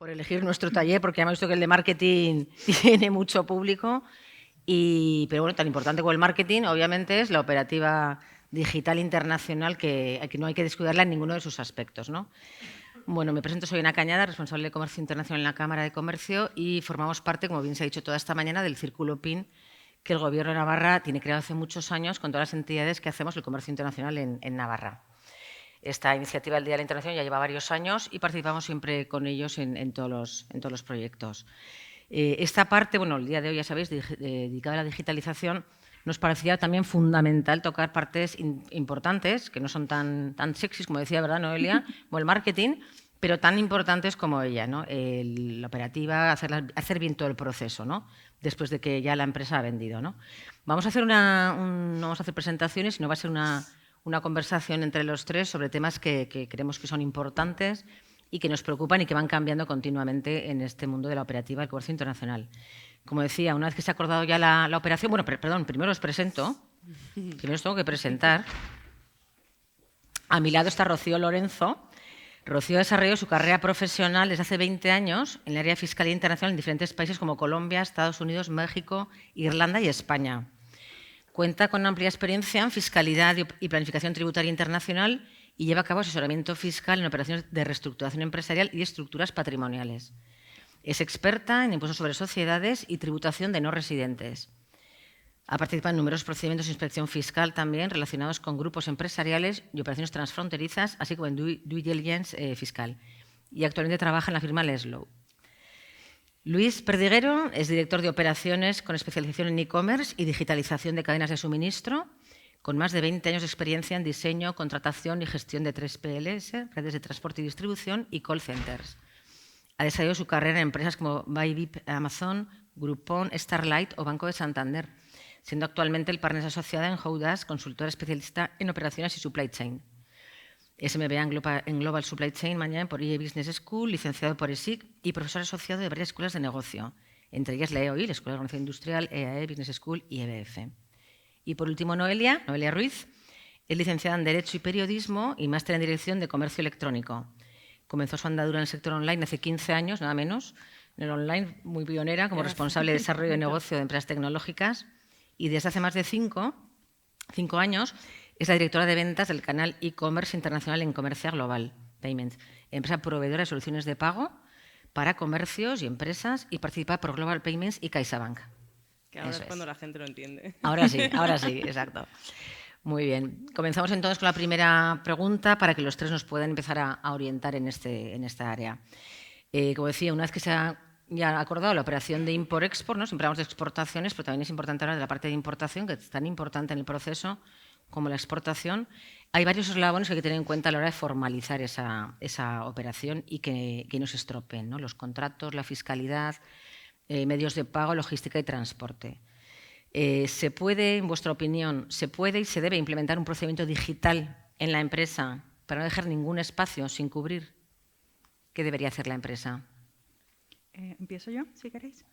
por elegir nuestro taller, porque ya hemos visto que el de marketing tiene mucho público. Pero bueno, tan importante como el marketing, obviamente, es la operativa digital internacional, que no hay que descuidarla en ninguno de sus aspectos, ¿no? Bueno, me presento, soy Ana Cañada, responsable de Comercio Internacional en la Cámara de Comercio, y formamos parte, como bien se ha dicho toda esta mañana, del Círculo PIN, que el Gobierno de Navarra tiene creado hace muchos años con todas las entidades que hacemos el comercio internacional en Navarra. Esta iniciativa del Día de la Internacional ya lleva varios años y participamos siempre con ellos en todos los proyectos. Esta parte, bueno, el día de hoy, ya sabéis, dedicada a la digitalización, nos parecía también fundamental tocar partes importantes, que no son tan sexys, como decía, ¿verdad, Noelia? Como el marketing, pero tan importantes como ella, ¿no? La operativa, hacer bien todo el proceso, ¿no? Después de que ya la empresa ha vendido, ¿no? Vamos a hacer no vamos a hacer presentaciones, sino va a ser una conversación entre los tres sobre temas que creemos que son importantes y que nos preocupan y que van cambiando continuamente en este mundo de la operativa del comercio internacional. Como decía, una vez que se ha acordado ya la operación, bueno, perdón, primero os presento, primero os tengo que presentar. A mi lado está Rocío Lorenzo. Rocío ha desarrollado su carrera profesional desde hace 20 años en el área de fiscalía internacional en diferentes países como Colombia, Estados Unidos, México, Irlanda y España. Cuenta con amplia experiencia en fiscalidad y planificación tributaria internacional y lleva a cabo asesoramiento fiscal en operaciones de reestructuración empresarial y estructuras patrimoniales. Es experta en impuestos sobre sociedades y tributación de no residentes. Ha participado en numerosos procedimientos de inspección fiscal también relacionados con grupos empresariales y operaciones transfronterizas, así como en due diligence fiscal. Y actualmente trabaja en la firma Leslow. Luis Perdiguero es director de operaciones con especialización en e-commerce y digitalización de cadenas de suministro, con más de 20 años de experiencia en diseño, contratación y gestión de 3PLs, redes de transporte y distribución y call centers. Ha desarrollado su carrera en empresas como Bybit, Amazon, Groupon, Starlight o Banco de Santander, siendo actualmente el partner asociada en Houdas, consultora especialista en operaciones y supply chain. Es MBA en Global Supply Chain mañana por IE Business School, licenciado por ESIC y profesor asociado de varias escuelas de negocio, entre ellas la EOI, la Escuela de Organización Industrial, EAE, Business School y EBF. Y por último, Noelia Ruiz, es licenciada en Derecho y Periodismo y máster en Dirección de Comercio Electrónico. Comenzó su andadura en el sector online hace 15 años, nada menos, en el online, muy pionera, como responsable de desarrollo de negocio de empresas tecnológicas, y desde hace más de 5 años es la directora de ventas del canal e-commerce internacional en Comercia Global Payments, empresa proveedora de soluciones de pago para comercios y empresas, y participa por Global Payments y CaixaBank. Que ahora es cuando la gente lo entiende. Ahora sí, exacto. Muy bien. Comenzamos entonces con la primera pregunta para que los tres nos puedan empezar a orientar en esta área. Como decía, una vez que se ha ya acordado la operación de import-export, ¿no? Siempre hablamos de exportaciones, pero también es importante hablar de la parte de importación, que es tan importante en el proceso como la exportación. Hay varios eslabones que hay que tener en cuenta a la hora de formalizar esa operación y que no se estropeen, ¿no? Los contratos, la fiscalidad, medios de pago, logística y transporte. ¿Se puede, en vuestra opinión, se puede y se debe implementar un procedimiento digital en la empresa para no dejar ningún espacio sin cubrir? ¿Qué debería hacer la empresa? ¿Empiezo yo, si queréis?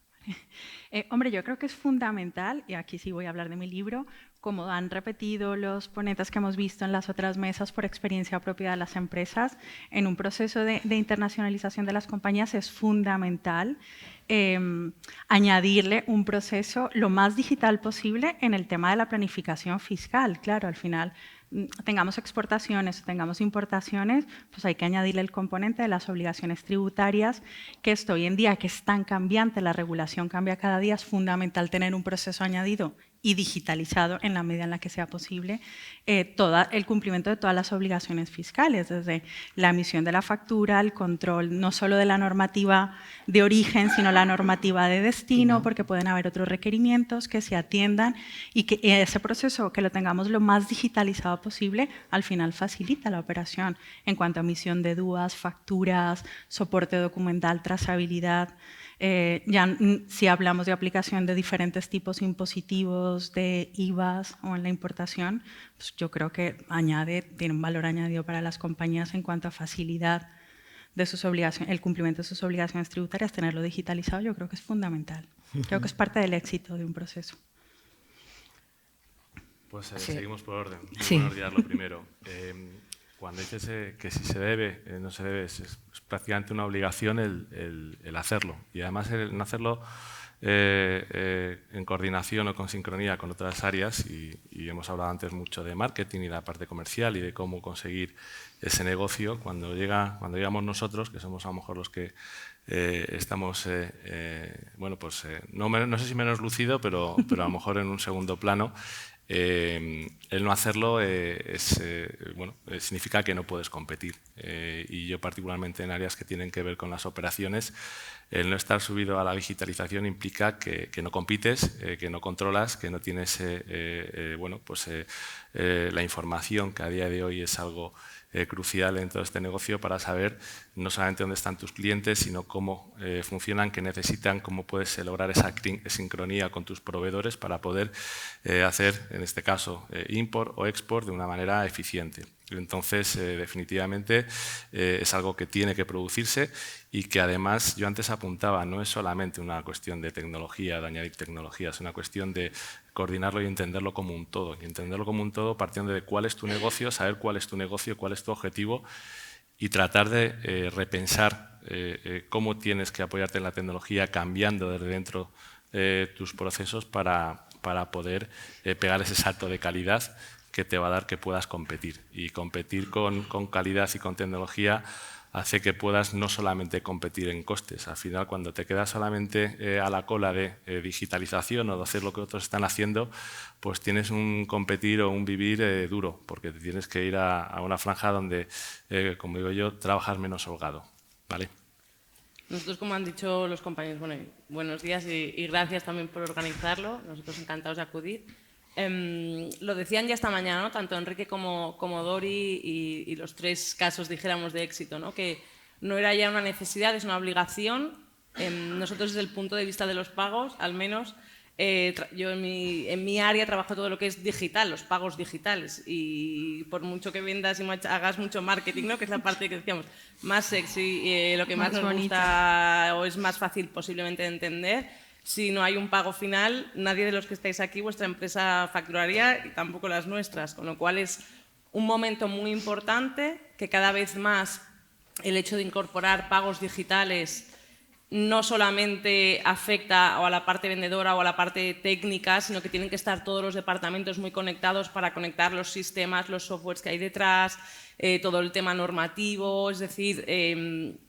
Hombre, yo creo que es fundamental, y aquí sí voy a hablar de mi libro, como han repetido los ponentes que hemos visto en las otras mesas por experiencia propia de las empresas, en un proceso de internacionalización de las compañías es fundamental añadirle un proceso lo más digital posible en el tema de la planificación fiscal. Claro, al final tengamos exportaciones o tengamos importaciones, pues hay que añadirle el componente de las obligaciones tributarias, que esto hoy en día, que es tan cambiante, la regulación cambia cada día, es fundamental tener un proceso añadido y digitalizado en la medida en la que sea posible el cumplimiento de todas las obligaciones fiscales, desde la emisión de la factura, el control no solo de la normativa de origen, sino la normativa de destino, porque pueden haber otros requerimientos que se atiendan y que ese proceso, que lo tengamos lo más digitalizado posible, al final facilita la operación en cuanto a emisión de DUAs, facturas, soporte documental, trazabilidad. Si hablamos de aplicación de diferentes tipos impositivos, de IVAs o en la importación, pues yo creo que tiene un valor añadido para las compañías en cuanto a facilidad de sus obligaciones, el cumplimiento de sus obligaciones tributarias, tenerlo digitalizado, yo creo que es fundamental. Creo que es parte del éxito de un proceso. Pues seguimos por orden. Sí. Buenos días, lo primero. cuando dices que si se debe, no se debe, es prácticamente una obligación el hacerlo. Y además el no hacerlo en coordinación o con sincronía con otras áreas, y hemos hablado antes mucho de marketing y la parte comercial y de cómo conseguir ese negocio. Cuando llegamos nosotros, que somos a lo mejor los que estamos, bueno, pues no sé si menos lucido, pero a lo mejor en un segundo plano, el no hacerlo bueno, significa que no puedes competir. Y yo particularmente en áreas que tienen que ver con las operaciones, el no estar subido a la digitalización implica que no compites, que no controlas, que no tienes bueno, pues, la información, que a día de hoy es algo crucial en todo este negocio, para saber no solamente dónde están tus clientes, sino cómo funcionan, qué necesitan, cómo puedes lograr esa sincronía con tus proveedores para poder hacer, en este caso, import o export de una manera eficiente. Entonces, definitivamente es algo que tiene que producirse y que además, yo antes apuntaba, no es solamente una cuestión de tecnología, de añadir tecnología, es una cuestión de coordinarlo y entenderlo como un todo. Y entenderlo como un todo partiendo de cuál es tu negocio, saber cuál es tu negocio, cuál es tu objetivo y tratar de repensar cómo tienes que apoyarte en la tecnología, cambiando desde dentro tus procesos para poder pegar ese salto de calidad que te va a dar que puedas competir. Y competir con calidad y con tecnología hace que puedas no solamente competir en costes. Al final, cuando te quedas solamente a la cola de digitalización o de hacer lo que otros están haciendo, pues tienes un competir o un vivir duro, porque te tienes que ir a una franja donde, como digo yo, trabajas menos holgado, ¿vale? Nosotros, como han dicho los compañeros, bueno, buenos días y gracias también por organizarlo. Nosotros encantados de acudir. Lo decían ya esta mañana, ¿no? Tanto Enrique como Dori y los tres casos, dijéramos, de éxito, ¿no? Que no era ya una necesidad, es una obligación. Nosotros, desde el punto de vista de los pagos, al menos, yo en mi área trabajo todo lo que es digital, los pagos digitales, y por mucho que vendas y hagas mucho marketing, ¿no? Que es la parte que decíamos más sexy, lo que más nos gusta o es más fácil posiblemente de entender. Si no hay un pago final, nadie de los que estáis aquí, vuestra empresa facturaría, y tampoco las nuestras, con lo cual es un momento muy importante que cada vez más el hecho de incorporar pagos digitales no solamente afecta o a la parte vendedora o a la parte técnica, sino que tienen que estar todos los departamentos muy conectados para conectar los sistemas, los softwares que hay detrás, todo el tema normativo, es decir,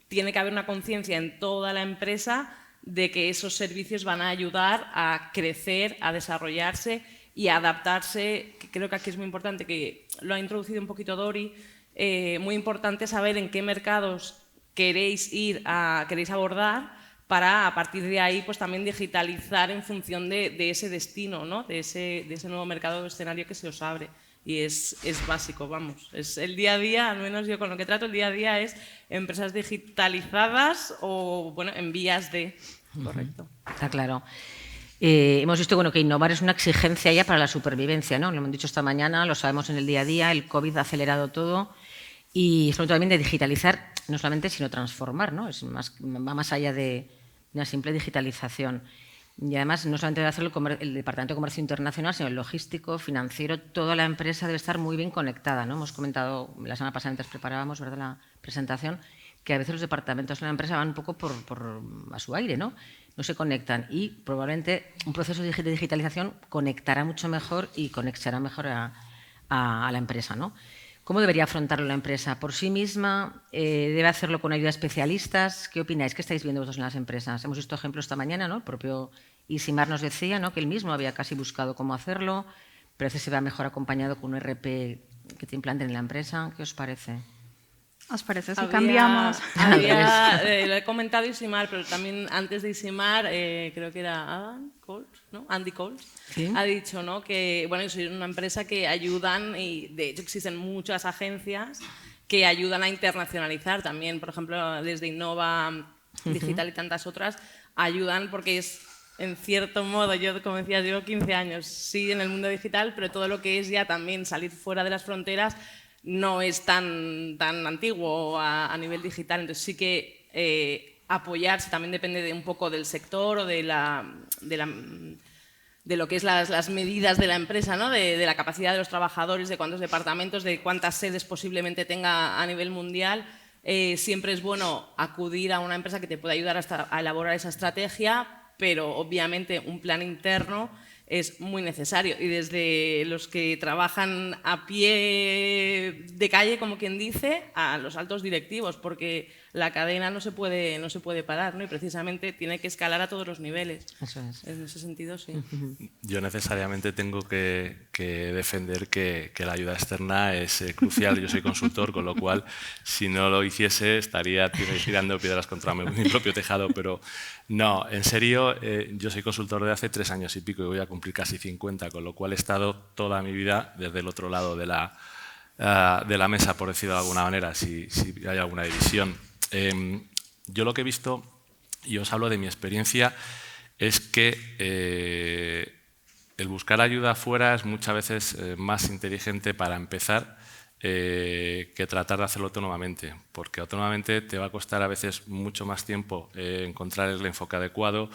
tiene que haber una conciencia en toda la empresa de que esos servicios van a ayudar a crecer, a desarrollarse y a adaptarse, que creo que aquí es muy importante, que lo ha introducido un poquito Dori, muy importante saber en qué mercados queréis abordar para, a partir de ahí, pues también digitalizar en función de ese destino, ¿no? de ese nuevo mercado o escenario que se os abre. Y es básico, vamos. Es el día a día, al menos yo con lo que trato, el día a día es empresas digitalizadas o, bueno, en vías de... Correcto. Está claro. Hemos visto, bueno, que innovar es una exigencia ya para la supervivencia, ¿no? Lo hemos dicho esta mañana, lo sabemos en el día a día, el COVID ha acelerado todo y sobre todo también de digitalizar, no solamente, sino transformar, ¿no? Va más allá de una simple digitalización. Y además, no solamente debe hacerlo el Departamento de Comercio Internacional, sino el logístico, financiero, toda la empresa debe estar muy bien conectada, ¿no? Hemos comentado la semana pasada, mientras preparábamos, ¿verdad?, la presentación, que a veces los departamentos de la empresa van un poco a su aire, ¿no? No se conectan y probablemente un proceso de digitalización conectará mucho mejor y conectará mejor a la empresa, ¿no? ¿Cómo debería afrontarlo la empresa? ¿Por sí misma? ¿Debe hacerlo con ayuda de especialistas? ¿Qué opináis? ¿Qué estáis viendo vosotros en las empresas? Hemos visto ejemplos esta mañana, ¿no? El propio Isimar nos decía, ¿no?, que él mismo había casi buscado cómo hacerlo, pero a veces se va mejor acompañado con un ERP que te implanten en la empresa. ¿Qué os parece? ¿Os parece si cambiamos? Lo he comentado Isimar, pero también antes de Isimar, creo que era Andy Coles, ¿sí?, ha dicho, ¿no?, que bueno, yo soy una empresa que ayudan, y de hecho existen muchas agencias que ayudan a internacionalizar también, por ejemplo, desde Innova Digital y tantas otras, ayudan porque es, en cierto modo, yo, como decías, llevo 15 años, sí, en el mundo digital, pero todo lo que es ya también salir fuera de las fronteras no es tan antiguo a nivel digital. Entonces sí que apoyarse también depende de un poco del sector o de lo que es las medidas de la empresa, ¿no? de la capacidad de los trabajadores, de cuántos departamentos, de cuántas sedes posiblemente tenga a nivel mundial. Siempre es bueno acudir a una empresa que te pueda ayudar a elaborar esa estrategia, pero obviamente un plan interno es muy necesario. Y desde los que trabajan a pie de calle, como quien dice, a los altos directivos, porque la cadena no se puede parar, ¿no? Y precisamente tiene que escalar a todos los niveles. Eso es. En ese sentido, sí. Yo necesariamente tengo que defender que la ayuda externa es crucial. Yo soy consultor, con lo cual, si no lo hiciese, estaría tirando piedras contra mi propio tejado. Pero no, en serio, yo soy consultor de hace 3 años y pico y voy a cumplir casi 50, con lo cual he estado toda mi vida desde el otro lado de la mesa, por decirlo de alguna manera, si hay alguna división. Yo lo que he visto, y os hablo de mi experiencia, es que el buscar ayuda afuera es muchas veces más inteligente para empezar que tratar de hacerlo autónomamente, porque autónomamente te va a costar a veces mucho más tiempo encontrar el enfoque adecuado,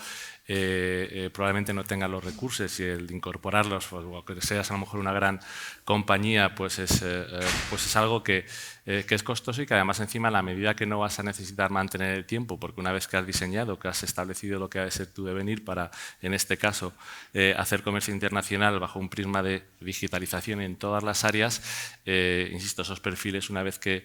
probablemente no tengas los recursos y el de incorporarlos, pues, o que seas a lo mejor una gran compañía, pues es algo que es costoso y que además encima a la medida que no vas a necesitar mantener el tiempo, porque una vez que has diseñado, que has establecido lo que ha de ser tu devenir para, en este caso, hacer comercio internacional bajo un prisma de digitalización en todas las áreas, insisto, esos perfiles, una vez que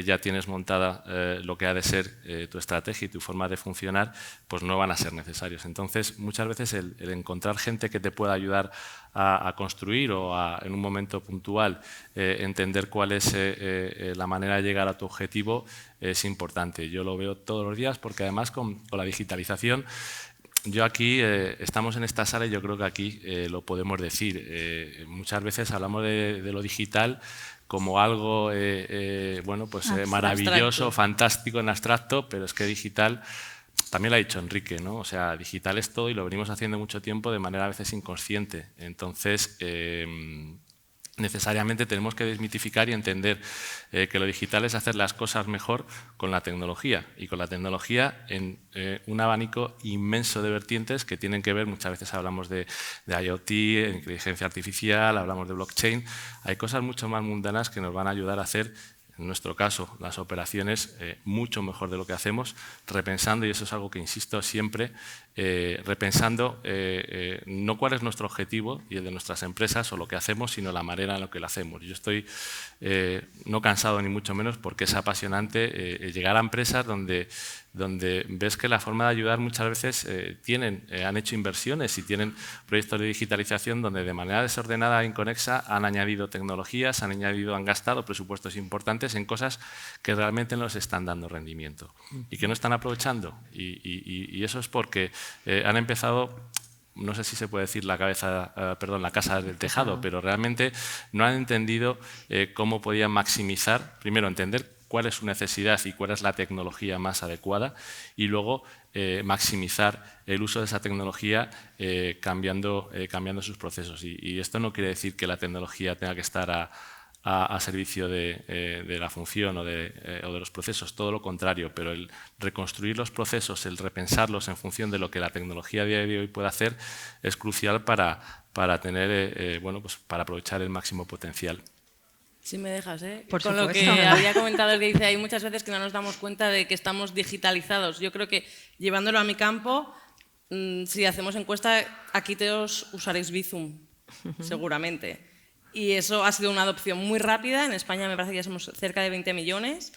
ya tienes montada lo que ha de ser tu estrategia y tu forma de funcionar, pues no van a ser necesarios. Entonces, muchas veces el encontrar gente que te pueda ayudar a construir o en un momento puntual entender cuál es la manera de llegar a tu objetivo es importante. Yo lo veo todos los días porque además con la digitalización, yo aquí, estamos en esta sala y yo creo que aquí lo podemos decir. Muchas veces hablamos de lo digital como algo bueno, pues, maravilloso, fantástico en abstracto, pero es que digital, también lo ha dicho Enrique, ¿no? O sea, digital es todo y lo venimos haciendo mucho tiempo de manera a veces inconsciente. Entonces, necesariamente tenemos que desmitificar y entender que lo digital es hacer las cosas mejor con la tecnología y con la tecnología en un abanico inmenso de vertientes que tienen que ver, muchas veces hablamos de IoT, inteligencia artificial, hablamos de blockchain, hay cosas mucho más mundanas que nos van a ayudar a hacer, en nuestro caso, las operaciones mucho mejor de lo que hacemos, repensando, y eso es algo que insisto siempre, repensando no cuál es nuestro objetivo y el de nuestras empresas o lo que hacemos, sino la manera en la que lo hacemos. Yo estoy no cansado ni mucho menos porque es apasionante llegar a empresas donde ves que la forma de ayudar muchas veces han hecho inversiones y tienen proyectos de digitalización donde de manera desordenada e inconexa han añadido tecnologías, han gastado presupuestos importantes en cosas que realmente no les están dando rendimiento y que no están aprovechando. Y eso es porque han empezado, no sé si se puede decir la casa del tejado, pero realmente no han entendido cómo podían maximizar, primero entender cuál es su necesidad y cuál es la tecnología más adecuada y luego maximizar el uso de esa tecnología cambiando sus procesos. Y esto no quiere decir que la tecnología tenga que estar a servicio de la función o de los procesos, todo lo contrario, pero el reconstruir los procesos, el repensarlos en función de lo que la tecnología a día de hoy puede hacer es crucial para tener, bueno, pues para aprovechar el máximo potencial. Si me dejas, Por con supuesto. lo que había comentado el que dice, hay muchas veces que no nos damos cuenta de que estamos digitalizados. Yo creo que llevándolo a mi campo, si hacemos encuesta, aquí todos usaréis Bizum, seguramente. Y eso ha sido una adopción muy rápida. En España me parece que ya somos cerca de 20 millones.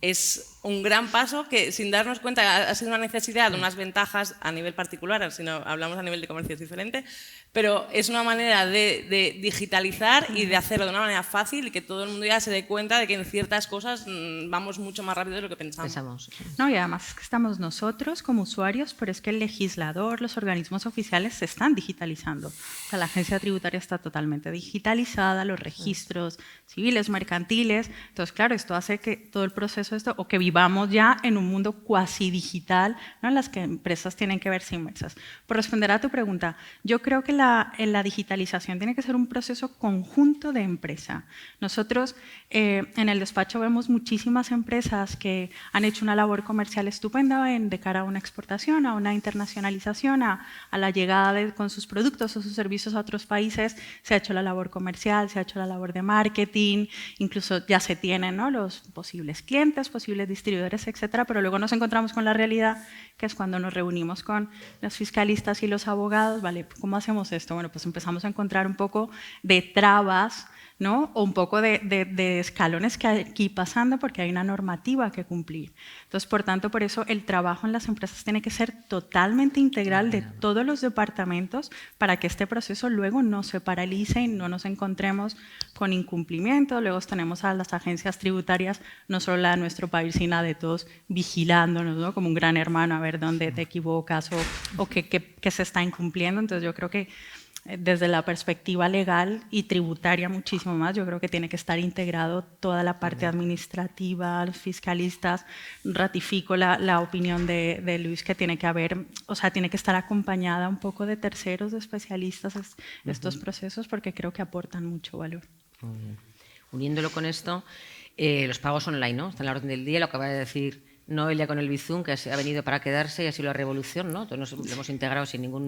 Es un gran paso que, sin darnos cuenta, ha sido una necesidad, unas ventajas a nivel particular, si no hablamos a nivel de comercio es diferente, pero es una manera de digitalizar y de hacerlo de una manera fácil y que todo el mundo ya se dé cuenta de que en ciertas cosas vamos mucho más rápido de lo que pensamos. No, y además es que estamos nosotros como usuarios, pero es que el legislador, los organismos oficiales se están digitalizando. O sea, la agencia tributaria está totalmente digitalizada. digitalizada, los registros civiles, mercantiles. Entonces, claro, esto hace que todo el proceso, o que vivamos ya en un mundo cuasi digital, ¿no?, en las que empresas tienen que verse inmersas. Por responder a tu pregunta, yo creo que la digitalización tiene que ser un proceso conjunto de empresa. Nosotros en el despacho vemos muchísimas empresas que han hecho una labor comercial estupenda de cara a una exportación, a una internacionalización, a la llegada con sus productos o sus servicios a otros países. Se ha hecho la labor comercial, se ha hecho la labor de marketing, incluso ya se tienen, ¿no?, los posibles clientes, posibles distribuidores, etcétera, pero luego nos encontramos con la realidad, que es cuando nos reunimos con los fiscalistas y los abogados. Vale, ¿cómo hacemos esto? Bueno, pues empezamos a encontrar un poco de trabas, ¿no?, o un poco de escalones que hay aquí pasando, porque hay una normativa que cumplir. Entonces, por tanto, por eso el trabajo en las empresas tiene que ser totalmente integral de todos los departamentos, para que este proceso luego no se paralice y no nos encontremos con incumplimiento. Luego tenemos a las agencias tributarias, no solo la de nuestro país, sino la de todos, vigilándonos, ¿no?, como un gran hermano, a ver dónde te equivocas o qué se está incumpliendo. Entonces, yo creo que desde la perspectiva legal y tributaria muchísimo más, yo creo que tiene que estar integrado toda la parte administrativa, los fiscalistas. Ratifico la opinión de Luis, que tiene que haber, o sea, tiene que estar acompañada un poco de terceros, de especialistas, estos procesos, porque creo que aportan mucho valor. Muy bien. Uniéndolo con esto, los pagos online, ¿no?, están en la orden del día, lo acaba de decir Noelia con el Bizum, que ha venido para quedarse y ha sido la revolución, ¿no? Todos lo hemos integrado sin ningún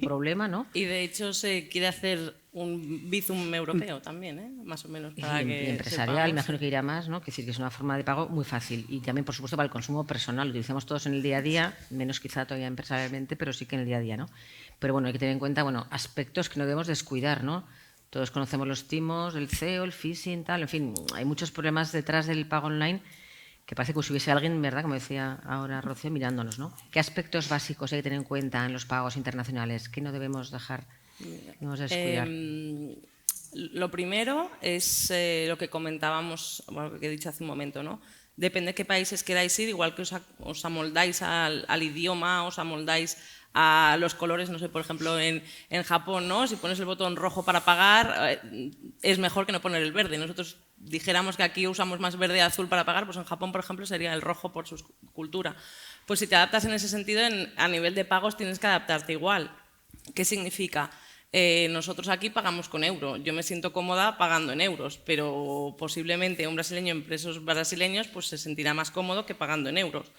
problema, ¿no? Y de hecho se quiere hacer un Bizum europeo también, ¿eh?, más o menos, para y empresarial, imagino que irá más, ¿no? Que decir que es una forma de pago muy fácil, y también, por supuesto, para el consumo personal. Lo utilizamos todos en el día a día, menos quizá todavía empresarialmente, pero sí que en el día a día, ¿no? Pero bueno, hay que tener en cuenta, bueno, aspectos que no debemos descuidar, ¿no? Todos conocemos los timos, el CEO, el phishing, tal, en fin, hay muchos problemas detrás del pago online, que parece que hubiese alguien, ¿verdad?, como decía ahora Rocío, mirándonos, ¿no? ¿Qué aspectos básicos hay que tener en cuenta en los pagos internacionales? ¿Qué no debemos dejar, debemos descuidar? Lo primero es lo que comentábamos, bueno, que he dicho hace un momento, ¿no? Depende de qué países queráis ir, igual que os amoldáis al idioma, os amoldáis a los colores, no sé, por ejemplo, en Japón, ¿no?, si pones el botón rojo para pagar, es mejor que no poner el verde. Nosotros dijéramos que aquí usamos más verde y azul para pagar, pues en Japón, por ejemplo, sería el rojo por su cultura. Pues si te adaptas en ese sentido, a nivel de pagos tienes que adaptarte igual. ¿Qué significa? Nosotros aquí pagamos con euro. Yo me siento cómoda pagando en euros, pero posiblemente un brasileño en pesos brasileños pues se sentirá más cómodo que pagando en euros.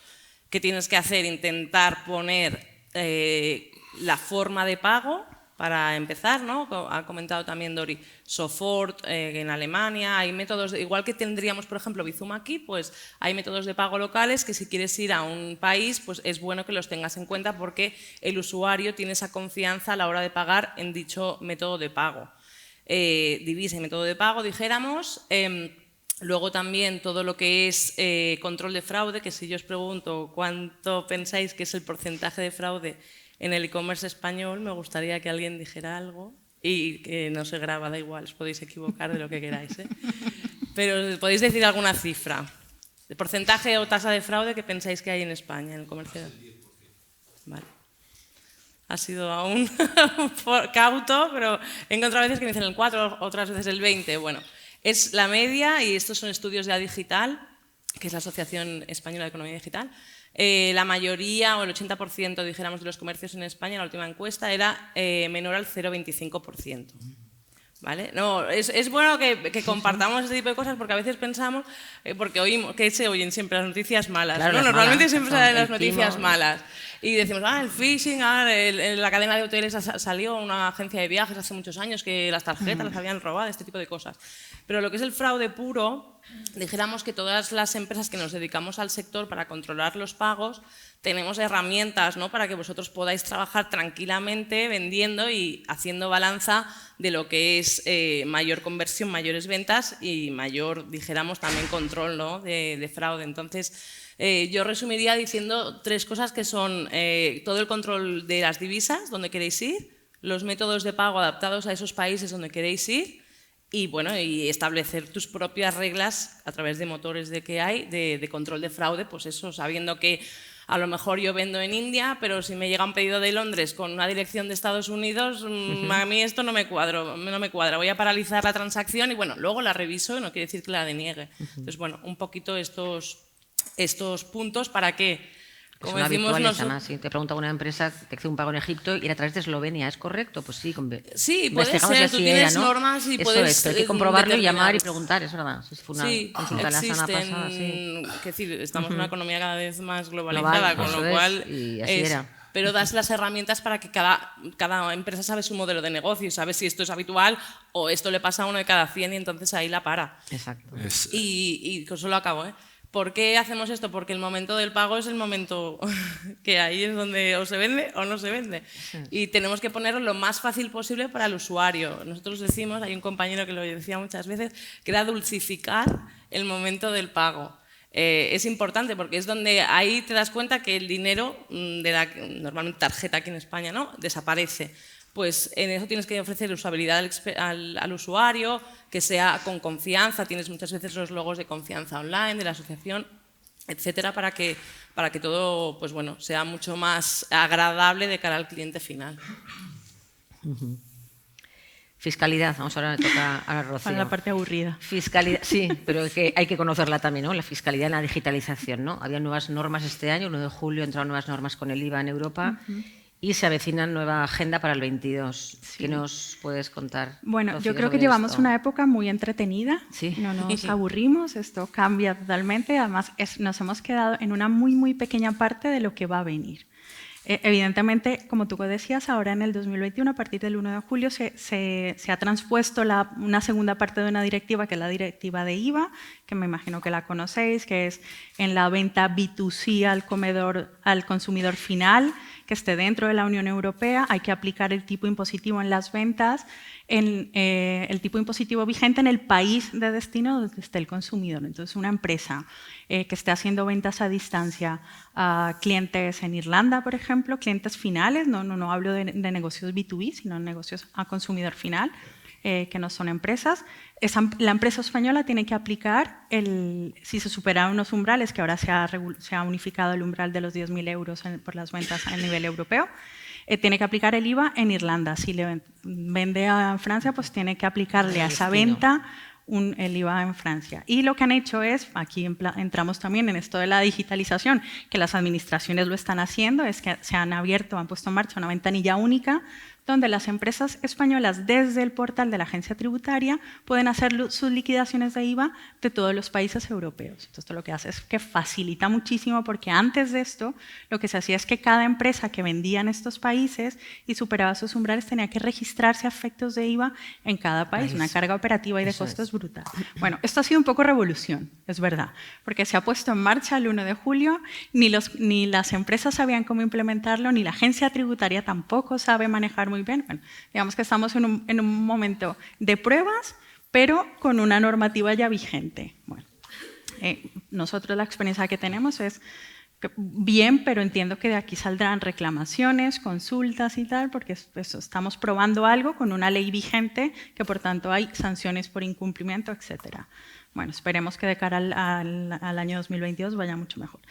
¿Qué tienes que hacer? Intentar poner la forma de pago para empezar, ¿no? Ha comentado también Dori, Sofort en Alemania, hay métodos, igual que tendríamos, por ejemplo, Bizum aquí, pues hay métodos de pago locales que si quieres ir a un país, pues es bueno que los tengas en cuenta, porque el usuario tiene esa confianza a la hora de pagar en dicho método de pago. Divisa y método de pago, dijéramos. Luego también todo lo que es control de fraude, que si yo os pregunto cuánto pensáis que es el porcentaje de fraude en el e-commerce español, me gustaría que alguien dijera algo, y que no se graba, da igual, os podéis equivocar de lo que queráis, ¿eh? Pero podéis decir alguna cifra, de porcentaje o tasa de fraude que pensáis que hay en España en el comercio. Vale. Ha sido aún cauto, pero he encontrado veces que me dicen el 4, otras veces el 20, bueno. Es la media, y estos son estudios de Adigital, que es la Asociación Española de Economía Digital. La mayoría, o el 80%, dijéramos, de los comercios en España, en la última encuesta, era menor al 0,25%. ¿Vale? No, es bueno que compartamos este tipo de cosas, porque a veces pensamos, porque oímos que se oyen siempre las noticias malas, claro, ¿no? las Normalmente malas, siempre salen las noticias malas. Y decimos, el phishing, en la cadena de hoteles salió una agencia de viajes hace muchos años que las tarjetas las habían robado, este tipo de cosas. Pero lo que es el fraude puro, dijéramos que todas las empresas que nos dedicamos al sector para controlar los pagos, tenemos herramientas, ¿no?, para que vosotros podáis trabajar tranquilamente vendiendo y haciendo balanza de lo que es mayor conversión, mayores ventas y mayor, dijéramos, también control, ¿no?, de fraude. Entonces, yo resumiría diciendo 3 cosas, que son todo el control de las divisas, donde queréis ir, los métodos de pago adaptados a esos países donde queréis ir, y bueno, y establecer tus propias reglas a través de motores que hay de control de fraude, pues eso, sabiendo que A lo mejor yo vendo en India, pero si me llega un pedido de Londres con una dirección de Estados Unidos, a mí esto no me cuadra. Voy a paralizar la transacción y bueno, luego la reviso y no quiere decir que la deniegue. Entonces, bueno, un poquito estos puntos para que, como decimos nosotros... Además, si te pregunta una empresa, te hace un pago en Egipto y era a través de Eslovenia, ¿es correcto? Pues sí. Sí, puede ser, tú tienes normas y puedes... Hay que comprobarlo y llamar y preguntar, es verdad. Fue una consulta la semana pasada. Es decir, estamos en una economía cada vez más globalizada, con lo cual... Y así era. Pero das las herramientas para que cada empresa sabe su modelo de negocio, sabe si esto es habitual o esto le pasa a uno de cada 100 y entonces ahí la para. Exacto. Y con eso lo acabo, ¿eh? ¿Por qué hacemos esto? Porque el momento del pago es el momento que ahí es donde o se vende o no se vende. Sí. Y tenemos que ponerlo lo más fácil posible para el usuario. Nosotros decimos, hay un compañero que lo decía muchas veces, que era dulcificar el momento del pago. Es importante porque es donde ahí te das cuenta que el dinero de la normalmente tarjeta aquí en España, ¿no?, desaparece. Pues en eso tienes que ofrecer usabilidad al usuario, que sea con confianza, tienes muchas veces los logos de confianza online, de la asociación, etcétera, para que todo, pues bueno, sea mucho más agradable de cara al cliente final. Fiscalidad, vamos ahora, me toca a Rocío. Para la parte aburrida. Fiscalidad, sí, pero es que hay que conocerla también, ¿no? La fiscalidad en la digitalización, ¿no? Había nuevas normas este año, el 1 de julio entraron nuevas normas con el IVA en Europa. Y se avecina nueva agenda para el 22. Sí. ¿Qué nos puedes contar? Bueno, Rocío, yo creo que llevamos una época muy entretenida. Sí. No nos aburrimos, esto cambia totalmente. Además, nos hemos quedado en una muy, muy pequeña parte de lo que va a venir. Evidentemente, como tú decías, ahora en el 2021, a partir del 1 de julio, se ha transpuesto una segunda parte de una directiva, que es la directiva de IVA, que me imagino que la conocéis, que es en la venta B2C al consumidor final, que esté dentro de la Unión Europea. Hay que aplicar el tipo impositivo en las ventas, el tipo impositivo vigente en el país de destino donde esté el consumidor. Entonces, una empresa que esté haciendo ventas a distancia a clientes en Irlanda, por ejemplo, clientes finales, no hablo de negocios B2B, sino negocios a consumidor final, que no son empresas. La empresa española tiene que aplicar, si se superan unos umbrales, que ahora se ha unificado el umbral de los 10.000 euros por las ventas a nivel europeo, tiene que aplicar el IVA en Irlanda. Si le vende a Francia, pues tiene que aplicarle a esa venta el IVA en Francia. Y lo que han hecho es, aquí entramos también en esto de la digitalización, que las administraciones lo están haciendo, es que han puesto en marcha una ventanilla única donde las empresas españolas desde el portal de la agencia tributaria pueden hacer sus liquidaciones de IVA de todos los países europeos. Entonces, esto lo que hace es que facilita muchísimo, porque antes de esto lo que se hacía es que cada empresa que vendía en estos países y superaba sus umbrales tenía que registrarse a efectos de IVA en cada país, una carga operativa y de costos brutal. Bueno, esto ha sido un poco revolución, es verdad, porque se ha puesto en marcha el 1 de julio, ni las empresas sabían cómo implementarlo, ni la agencia tributaria tampoco sabe manejar muy bien. Bueno, digamos que estamos en un momento de pruebas, pero con una normativa ya vigente. Bueno, nosotros la experiencia que tenemos es bien, pero entiendo que de aquí saldrán reclamaciones, consultas y tal, porque estamos probando algo con una ley vigente, que por tanto hay sanciones por incumplimiento, etcétera. Bueno, esperemos que de cara al año 2022 vaya mucho mejor.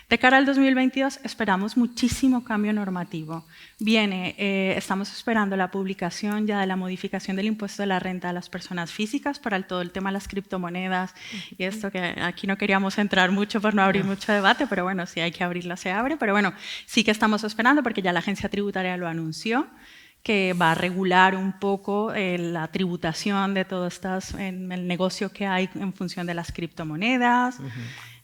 De cara al 2022 esperamos muchísimo cambio normativo. Estamos esperando la publicación ya de la modificación del impuesto de la renta a las personas físicas para todo el tema de las criptomonedas y esto, que aquí no queríamos entrar mucho por no abrir mucho debate, pero bueno, si hay que abrirla se abre. Pero bueno, sí que estamos esperando, porque ya la agencia tributaria lo anunció, que va a regular un poco la tributación de todo el negocio que hay en función de las criptomonedas.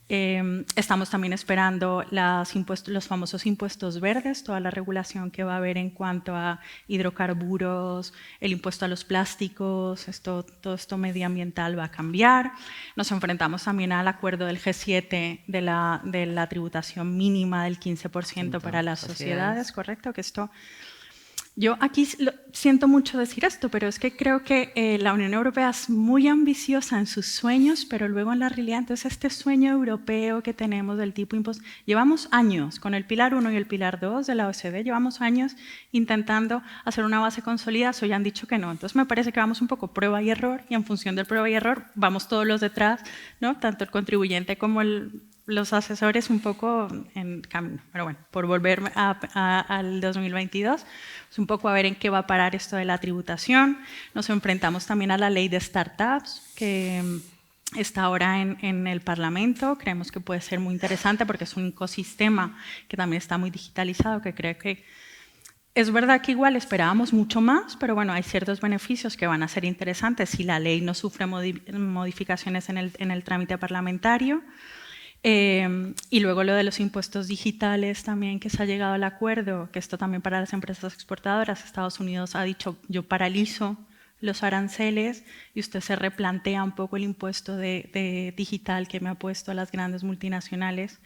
Estamos también esperando los famosos impuestos verdes, toda la regulación que va a haber en cuanto a hidrocarburos, el impuesto a los plásticos, todo esto medioambiental va a cambiar. Nos enfrentamos también al acuerdo del G7 de la tributación mínima del 15% para las sociedades, ¿correcto? Que esto... Yo aquí siento mucho decir esto, pero es que creo que la Unión Europea es muy ambiciosa en sus sueños, pero luego en la realidad, entonces este sueño europeo que tenemos del tipo impuesto, llevamos años con el Pilar 1 y el Pilar 2 de la OECD, llevamos años intentando hacer una base consolidada, hoy han dicho que no. Entonces me parece que vamos un poco prueba y error, y en función del prueba y error vamos todos los detrás, ¿no? Tanto el contribuyente como los asesores un poco en camino. Pero bueno, por volver al 2022, es un poco a ver en qué va a parar esto de la tributación. Nos enfrentamos también a la ley de startups, que está ahora en el Parlamento. Creemos que puede ser muy interesante porque es un ecosistema que también está muy digitalizado, que creo que es verdad que igual esperábamos mucho más, pero bueno, hay ciertos beneficios que van a ser interesantes si la ley no sufre modificaciones en el trámite parlamentario. Y luego lo de los impuestos digitales también, que se ha llegado al acuerdo, que esto también para las empresas exportadoras. Estados Unidos ha dicho, yo paralizo los aranceles y usted se replantea un poco el impuesto de digital que me ha puesto a las grandes multinacionales.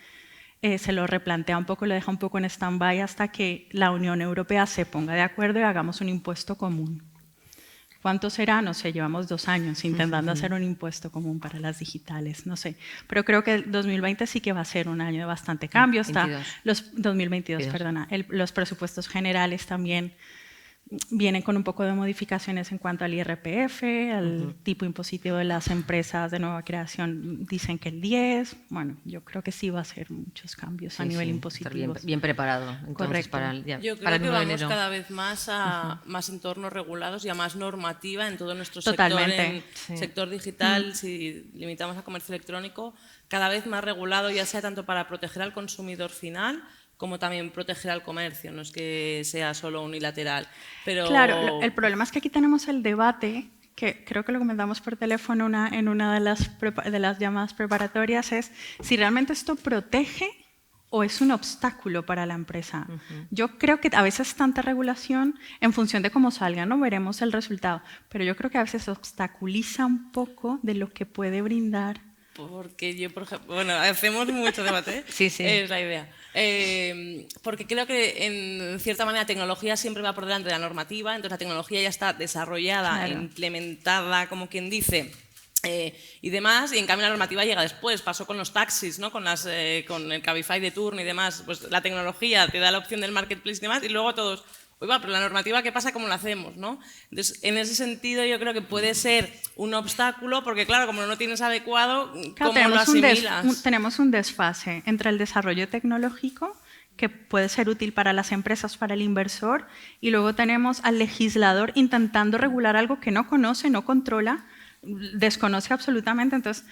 Se lo replantea un poco, lo deja un poco en stand-by hasta que la Unión Europea se ponga de acuerdo y hagamos un impuesto común. ¿Cuánto será? No sé, llevamos 2 años intentando hacer un impuesto común para las digitales, no sé. Pero creo que el 2020 sí que va a ser un año de bastante cambio. 2022, perdona. Los presupuestos generales también vienen con un poco de modificaciones en cuanto al IRPF, al tipo impositivo de las empresas de nueva creación, dicen que el 10. Bueno, yo creo que sí va a ser muchos cambios a nivel impositivo. Bien preparado, entonces, correcto. para Yo creo el que 9 de vamos enero. cada vez más a más entornos regulados y a más normativa en todo nuestro Totalmente, sector, sector digital, si limitamos a comercio electrónico, cada vez más regulado, ya sea tanto para proteger al consumidor final como también proteger al comercio, no es que sea solo unilateral. Pero... Claro, el problema es que aquí tenemos el debate, que creo que lo comentamos por teléfono en una de las llamadas preparatorias, es si realmente esto protege o es un obstáculo para la empresa. Yo creo que a veces tanta regulación, en función de cómo salga, no veremos el resultado, pero yo creo que a veces obstaculiza un poco de lo que puede brindar. Porque yo, por ejemplo, bueno, hacemos mucho debate, ¿eh? Sí. Es la idea. Porque creo que, en cierta manera, la tecnología siempre va por delante de la normativa, entonces la tecnología ya está desarrollada, Claro. implementada, como quien dice, y demás, y en cambio la normativa llega después. Pasó con los taxis, ¿no? Con el Cabify de turno y demás. Pues la tecnología te da la opción del marketplace y demás, y luego todos... Oiga, pero la normativa, ¿qué pasa? ¿Cómo la hacemos? ¿No? Entonces, en ese sentido, yo creo que puede ser un obstáculo, porque claro, como no lo tienes adecuado, Claro, ¿cómo lo asimilas? tenemos un desfase entre el desarrollo tecnológico, que puede ser útil para las empresas, para el inversor, y luego tenemos al legislador intentando regular algo que no conoce, no controla, desconoce absolutamente. Entonces,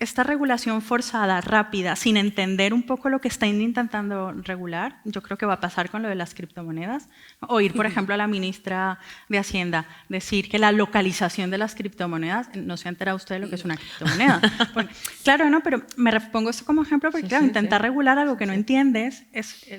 esta regulación forzada, rápida, sin entender un poco lo que está intentando regular, yo creo que va a pasar con lo de las criptomonedas. Oír, por ejemplo, a la ministra de Hacienda decir que la localización de las criptomonedas, no se ha enterado usted de lo que es una criptomoneda. Bueno, claro, no, pero me pongo esto como ejemplo porque, claro, intentar regular algo que no entiendes,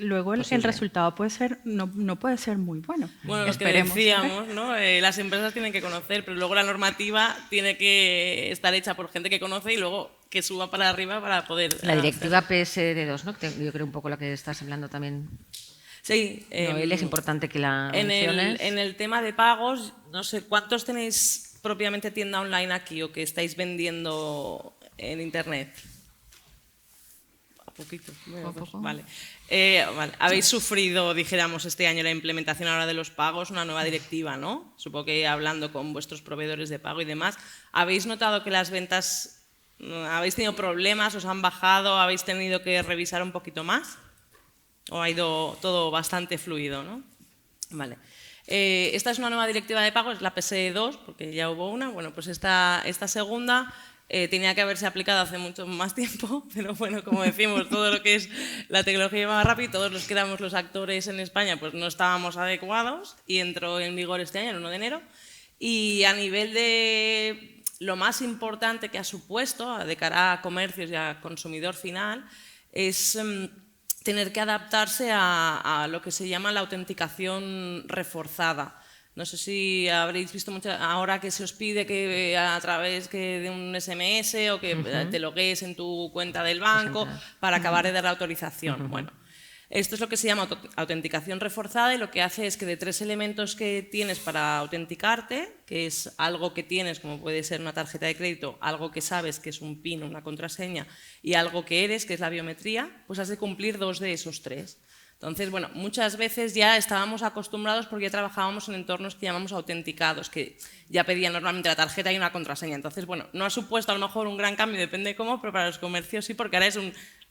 luego el resultado puede ser, no puede ser muy bueno. Bueno, lo que Esperemos. decíamos, ¿no? Las empresas tienen que conocer, pero luego la normativa tiene que estar hecha por gente que conoce y luego que suba para arriba para poder... La directiva PSD2, ¿no? Yo creo un poco lo que estás hablando también. Sí. Noelia, es importante que la menciones. En el tema de pagos, no sé, ¿cuántos tenéis propiamente tienda online aquí o que estáis vendiendo en Internet? A poquito. Bueno, pues, vale. Vale. Habéis sufrido, dijéramos, este año la implementación ahora de los pagos, una nueva directiva, ¿no? Supongo que hablando con vuestros proveedores de pago y demás, ¿habéis notado que las ventas... ¿Habéis tenido problemas? ¿Os han bajado? ¿Habéis tenido que revisar un poquito más? ¿O ha ido todo bastante fluido, no? Vale. Esta es una nueva directiva de pago, es la PSD2, porque ya hubo una. Bueno, pues esta segunda tenía que haberse aplicado hace mucho más tiempo, pero bueno, como decimos, todo lo que es la tecnología va más rápido, todos los que éramos los actores en España pues no estábamos adecuados y entró en vigor este año, el 1 de enero. Y a nivel de... Lo más importante que ha supuesto de cara a comercios y a consumidor final es tener que adaptarse a lo que se llama la autenticación reforzada. No sé si habréis visto mucho ahora que se os pide que a través de un SMS o que te logues en tu cuenta del banco para acabar de dar la autorización. Bueno, esto es lo que se llama autenticación reforzada y lo que hace es que de 3 elementos que tienes para autenticarte, que es algo que tienes, como puede ser una tarjeta de crédito, algo que sabes que es un PIN, una contraseña, y algo que eres, que es la biometría, pues has de cumplir 2 de esos 3. Entonces, bueno, muchas veces ya estábamos acostumbrados porque ya trabajábamos en entornos que llamamos autenticados, que ya pedían normalmente la tarjeta y una contraseña. Entonces, bueno, no ha supuesto a lo mejor un gran cambio, depende de cómo, pero para los comercios sí, porque ahora es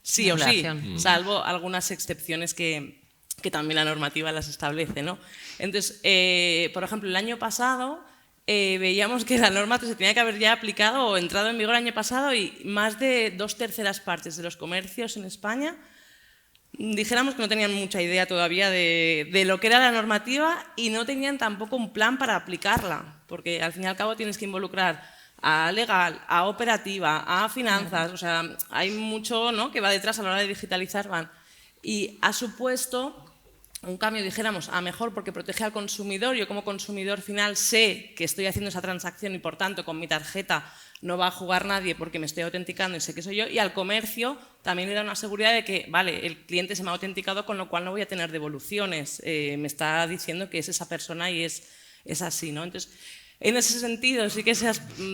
sí o sí, Obligación. salvo algunas excepciones que también la normativa las establece, ¿no? Entonces, por ejemplo, el año pasado veíamos que la norma se tenía que haber ya aplicado o entrado en vigor el año pasado y más de 2/3 partes de los comercios en España dijéramos que no tenían mucha idea todavía de lo que era la normativa y no tenían tampoco un plan para aplicarla, porque al fin y al cabo tienes que involucrar a legal, a operativa, a finanzas, o sea, hay mucho, ¿no?, que va detrás a la hora de digitalizar. Y ha supuesto un cambio, dijéramos, a mejor porque protege al consumidor. Yo como consumidor final sé que estoy haciendo esa transacción y por tanto con mi tarjeta no va a jugar nadie porque me estoy autenticando y sé que soy yo. Y al comercio también le da una seguridad de que, vale, el cliente se me ha autenticado, con lo cual no voy a tener devoluciones. Me está diciendo que es esa persona y es así, ¿no? Entonces, en ese sentido sí que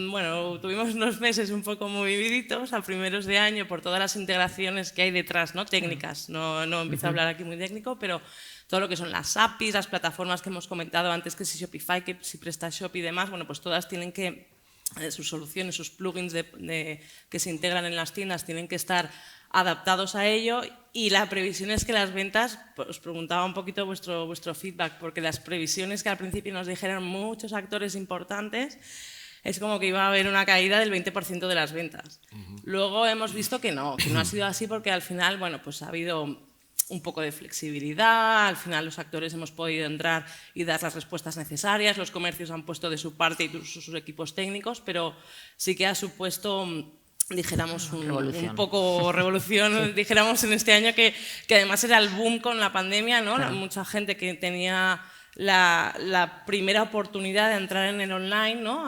bueno, tuvimos unos meses un poco moviditos a primeros de año por todas las integraciones que hay detrás, ¿no?, técnicas. No empiezo a hablar aquí muy técnico, pero todo lo que son las APIs, las plataformas que hemos comentado antes, que si Shopify, que si PrestaShop y demás, bueno, pues todas tienen que, sus soluciones, sus plugins que se integran en las tiendas tienen que estar adaptados a ello, y la previsión es que las ventas, pues, os preguntaba un poquito vuestro feedback, porque las previsiones que al principio nos dijeron muchos actores importantes, es como que iba a haber una caída del 20% de las ventas. Luego hemos visto que no ha sido así, porque al final, bueno, pues ha habido un poco de flexibilidad, al final los actores hemos podido entrar y dar las respuestas necesarias, los comercios han puesto de su parte y sus equipos técnicos, pero sí que ha supuesto, dijéramos, un poco revolución, sí, dijéramos, en este año, que además era el boom con la pandemia, ¿no? Claro. Mucha gente que tenía la primera oportunidad de entrar en el online, ¿no?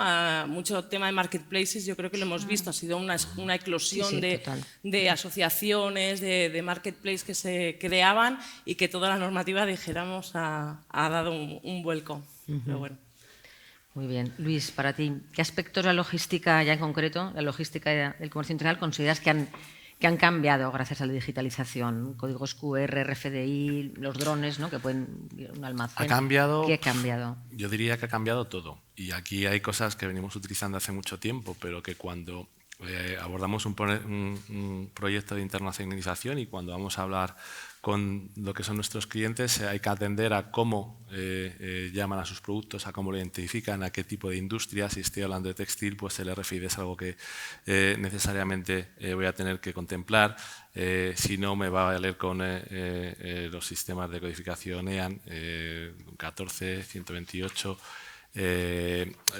Mucho tema de marketplaces, yo creo que lo hemos visto, ha sido una eclosión, sí, de asociaciones, de marketplaces que se creaban, y que toda la normativa, dijéramos, ha dado un vuelco. Pero bueno. Muy bien. Luis, para ti, ¿qué aspectos de la logística, ya en concreto, la logística del comercio internacional, consideras que han cambiado gracias a la digitalización? Códigos QR, RFDI, los drones, ¿no?, que pueden ir a un almacén. ¿Ha cambiado? ¿Qué ha cambiado? Yo diría que ha cambiado todo. Y aquí hay cosas que venimos utilizando hace mucho tiempo, pero que cuando abordamos un proyecto de internacionalización y cuando vamos a hablar con lo que son nuestros clientes, hay que atender a cómo llaman a sus productos, a cómo lo identifican, a qué tipo de industria. Si estoy hablando de textil, pues el RFID es algo que necesariamente voy a tener que contemplar. Si no, me va a valer con los sistemas de codificación EAN 14, 128.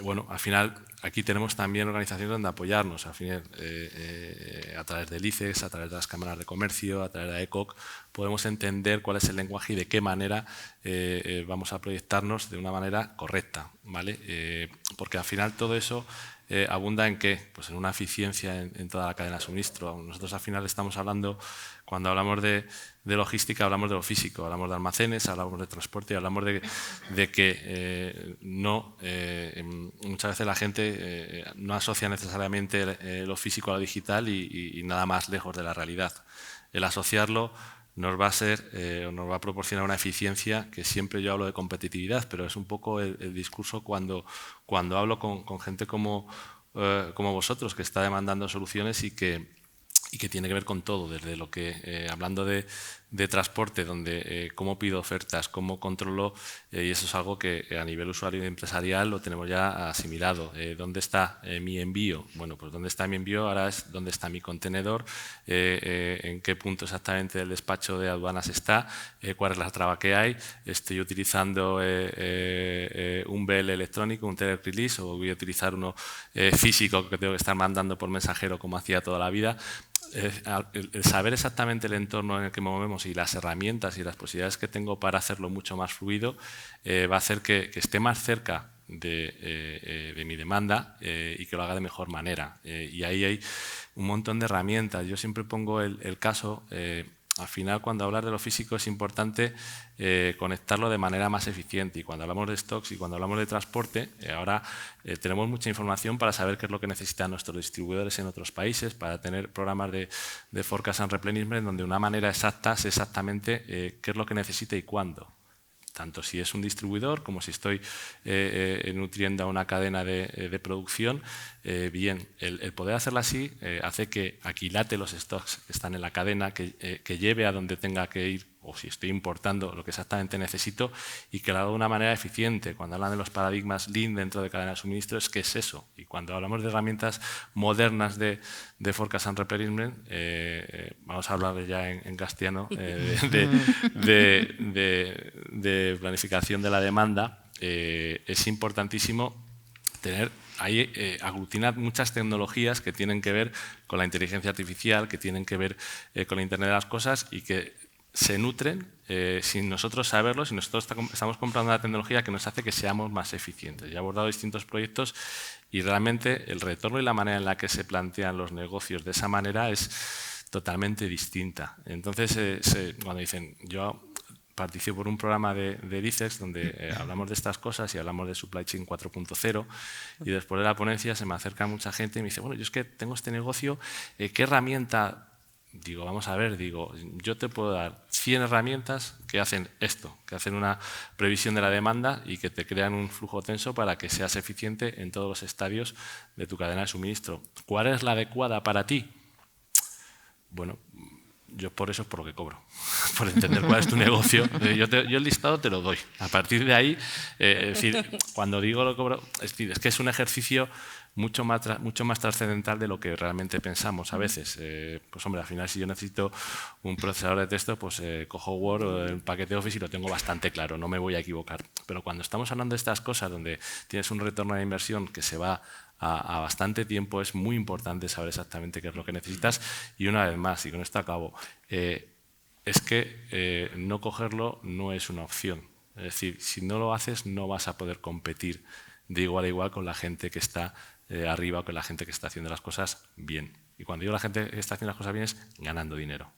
Bueno, al final aquí tenemos también organizaciones donde apoyarnos, al final, a través del ICEX, a través de las cámaras de comercio, a través de ECOC, podemos entender cuál es el lenguaje y de qué manera vamos a proyectarnos de una manera correcta, ¿vale? Porque al final todo eso abunda en ¿qué? Pues en una eficiencia en toda la cadena de suministro. Nosotros al final estamos hablando, cuando hablamos de logística, hablamos de lo físico, hablamos de almacenes, hablamos de transporte, hablamos de que muchas veces la gente no asocia necesariamente lo físico a lo digital y nada más lejos de la realidad. El asociarlo nos va a proporcionar una eficiencia, que siempre yo hablo de competitividad, pero es un poco el discurso cuando hablo con gente como vosotros, que está demandando soluciones y que tiene que ver con todo, desde lo que, hablando de transporte, donde cómo pido ofertas, cómo controlo, y eso es algo que a nivel usuario y empresarial lo tenemos ya asimilado. ¿Dónde está mi envío? Bueno, pues ¿dónde está mi envío? Ahora es ¿dónde está mi contenedor? ¿En qué punto exactamente del despacho de aduanas está? ¿Cuál es la traba que hay? ¿Estoy utilizando un BL electrónico, un Telex Release, o voy a utilizar uno físico que tengo que estar mandando por mensajero como hacía toda la vida? El saber exactamente el entorno en el que me movemos y las herramientas y las posibilidades que tengo para hacerlo mucho más fluido va a hacer que esté más cerca de mi demanda y que lo haga de mejor manera. Y ahí hay un montón de herramientas. Yo siempre pongo el caso, al final cuando hablar de lo físico es importante conectarlo de manera más eficiente, y cuando hablamos de stocks y cuando hablamos de transporte, ahora tenemos mucha información para saber qué es lo que necesitan nuestros distribuidores en otros países, para tener programas de forecast and replenishment donde de una manera exacta sé exactamente qué es lo que necesita y cuándo. tanto si es un distribuidor como si estoy nutriendo a una cadena de producción, bien, el poder hacerlo así hace que aquilate los stocks que están en la cadena, que lleve a donde tenga que ir, o si estoy importando lo que exactamente necesito, y que lo haga de una manera eficiente. Cuando hablan de los paradigmas Lean dentro de cadena de suministro, es que es eso. Y cuando hablamos de herramientas modernas de forecast and replenishment, vamos a hablar ya en castellano, de planificación de la demanda, es importantísimo tener ahí aglutinar muchas tecnologías que tienen que ver con la inteligencia artificial, que tienen que ver con la Internet de las cosas y que se nutren sin nosotros saberlo, si nosotros estamos comprando una tecnología que nos hace que seamos más eficientes. Ya he abordado distintos proyectos y realmente el retorno y la manera en la que se plantean los negocios de esa manera es totalmente distinta. Entonces, cuando dicen, yo participo por un programa de DICEX donde hablamos de estas cosas y hablamos de Supply Chain 4.0 y después de la ponencia se me acerca mucha gente y me dice, bueno, yo es que tengo este negocio, ¿qué herramienta? Digo, vamos a ver, yo te puedo dar 100 herramientas que hacen esto, que hacen una previsión de la demanda y que te crean un flujo tenso para que seas eficiente en todos los estadios de tu cadena de suministro. ¿Cuál es la adecuada para ti? Bueno, yo por eso es por lo que cobro, por entender cuál es tu negocio. Yo el listado te lo doy. A partir de ahí, es decir, cuando digo lo cobro, es que es un ejercicio mucho más trascendental de lo que realmente pensamos a veces. Pues hombre, al final si yo necesito un procesador de texto, pues cojo Word o el paquete Office y lo tengo bastante claro, no me voy a equivocar. Pero cuando estamos hablando de estas cosas, donde tienes un retorno de inversión que se va a bastante tiempo, es muy importante saber exactamente qué es lo que necesitas. Y una vez más, y con esto acabo, es que no cogerlo no es una opción. Es decir, si no lo haces no vas a poder competir de igual a igual con la gente que está arriba o con la gente que está haciendo las cosas bien. Y cuando digo la gente que está haciendo las cosas bien es ganando dinero.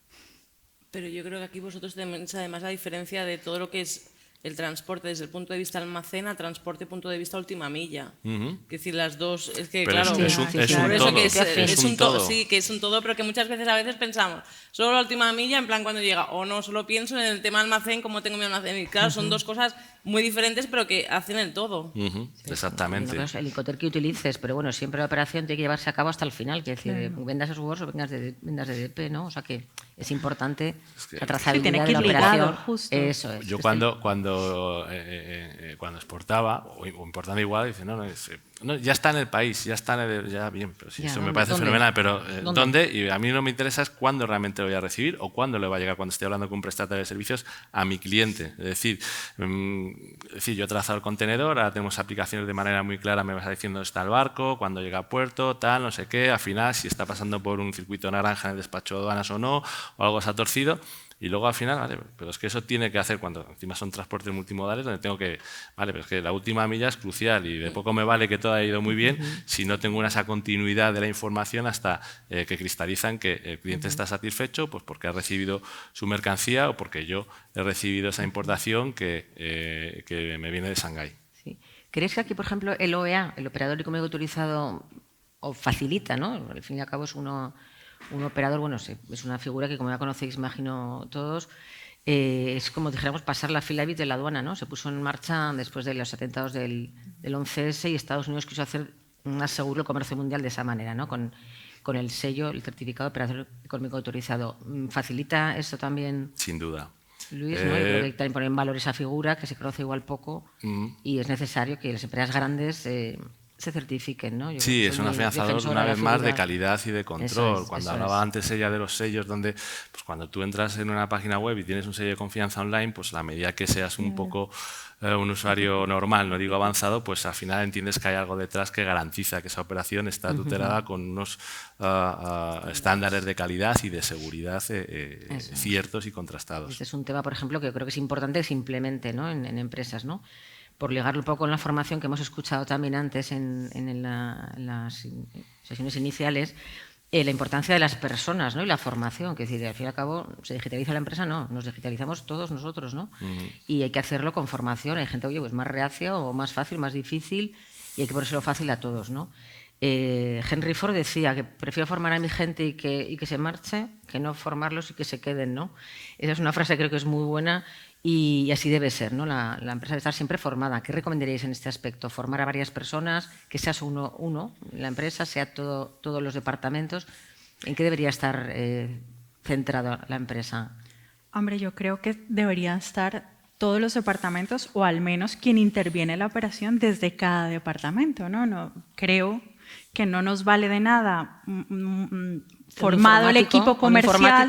Pero yo creo que aquí vosotros tenéis además la diferencia de todo lo que es el transporte desde el punto de vista almacén a transporte punto de vista última milla. Es decir, las dos, es que pero claro, es un todo. Sí, que es un todo, pero que muchas veces pensamos solo la última milla, en plan cuando llega, o no, solo pienso en el tema almacén, cómo tengo mi almacén. Y claro, son dos cosas muy diferentes, pero que hacen el todo. Exactamente. El helicóptero que utilices, pero bueno, siempre la operación tiene que llevarse a cabo hasta el final, que es decir, vendas esos o vendas de DP, ¿no? O sea que es importante la trazabilidad de la operación. Justo. Eso es. Yo cuando exportaba, o importando igual, dice, no, ya está en el país, ya bien, pero sí, eso me parece fenomenal, pero ¿dónde? Y a mí no me interesa es cuándo realmente lo voy a recibir o cuándo le va a llegar cuando estoy hablando con un prestatario de servicios a mi cliente. Es decir, yo he trazado el contenedor, ahora tenemos aplicaciones de manera muy clara, me vas diciendo dónde está el barco, cuándo llega a puerto, tal, no sé qué, al final si está pasando por un circuito naranja en el despacho de aduanas o no, o algo se ha torcido. Y luego al final, vale, pero es que eso tiene que hacer cuando encima son transportes multimodales donde tengo que, vale, pero es que la última milla es crucial y de poco me vale que todo haya ido muy bien si no tengo esa continuidad de la información hasta que cristalizan que el cliente está satisfecho pues porque ha recibido su mercancía o porque yo he recibido esa importación que me viene de Shanghái. Sí. ¿Crees que aquí, por ejemplo, el OEA, el operador económico autorizado, o facilita, ¿no? Al fin y al cabo es un operador, bueno, es una figura que, como ya conocéis, imagino todos, es como dijéramos pasar la fila de la aduana, ¿no? Se puso en marcha después de los atentados del 11S y Estados Unidos quiso hacer más seguro el comercio mundial de esa manera, ¿no? Con el sello, el certificado de operador económico autorizado. ¿Facilita esto también? Sin duda. Luis, ¿no? Yo creo que también pone en valor esa figura, que se conoce igual poco, y es necesario que las empresas grandes se certifiquen, ¿no? Sí, es un afianzador una vez más de calidad y de control. Cuando hablaba antes ella de los sellos, donde pues cuando tú entras en una página web y tienes un sello de confianza online, pues a la medida que seas un poco un usuario normal, no digo avanzado, pues al final entiendes que hay algo detrás que garantiza que esa operación está tutelada con unos estándares de calidad y de seguridad ciertos y contrastados. Este es un tema, por ejemplo, que yo creo que es importante que se implemente, ¿no? en empresas, ¿no? Por ligarlo un poco con la formación que hemos escuchado también antes en las sesiones iniciales, la importancia de las personas, ¿no? Y la formación, que es decir, al fin y al cabo, ¿se digitaliza la empresa? No, nos digitalizamos todos nosotros, ¿no? Y hay que hacerlo con formación. Hay gente, oye, pues más reacia o más fácil, más difícil, y hay que ponérselo fácil a todos, ¿no? Henry Ford decía que prefiero formar a mi gente y que se marche que no formarlos y que se queden, ¿no? Esa es una frase que creo que es muy buena Y así debe ser, ¿no? La empresa debe estar siempre formada. ¿Qué recomendaríais en este aspecto? ¿Formar a varias personas? ¿Que seas uno en la empresa, sea todos los departamentos? ¿En qué debería estar centrada la empresa? Hombre, yo creo que deberían estar todos los departamentos o al menos quien interviene en la operación desde cada departamento, ¿no? No creo que no nos vale de nada formado el equipo comercial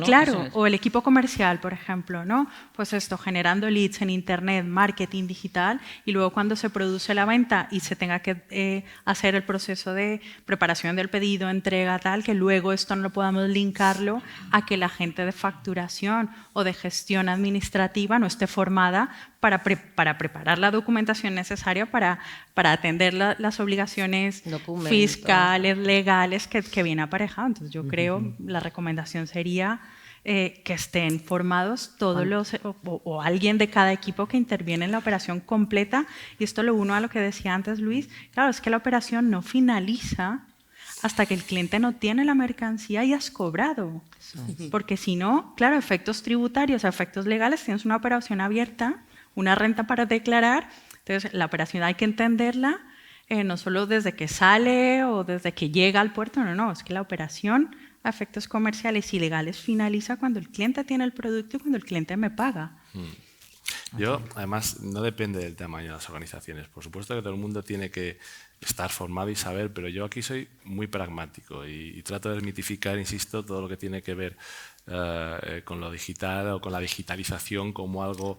claro, o el equipo comercial, por ejemplo, ¿no? Pues esto, generando leads en internet, marketing digital, y luego cuando se produce la venta y se tenga que hacer el proceso de preparación del pedido, entrega, tal, que luego esto no lo podamos linkarlo a que la gente de facturación o de gestión administrativa no esté formada para preparar la documentación necesaria para atender las obligaciones fiscales, legales que viene aparejado. Entonces yo creo, la recomendación sería que estén formados todos los, o alguien de cada equipo que interviene en la operación completa. Y esto lo uno a lo que decía antes Luis, claro, es que la operación no finaliza hasta que el cliente no tiene la mercancía y has cobrado. Porque si no, claro, efectos tributarios, efectos legales, tienes una operación abierta, una renta para declarar, entonces la operación hay que entenderla no solo desde que sale o desde que llega al puerto, no, es que la operación a efectos comerciales y legales finaliza cuando el cliente tiene el producto y cuando el cliente me paga. Yo, además, no depende del tamaño de las organizaciones. Por supuesto que todo el mundo tiene que estar formado y saber, pero yo aquí soy muy pragmático y trato de desmitificar, insisto, todo lo que tiene que ver con lo digital o con la digitalización como algo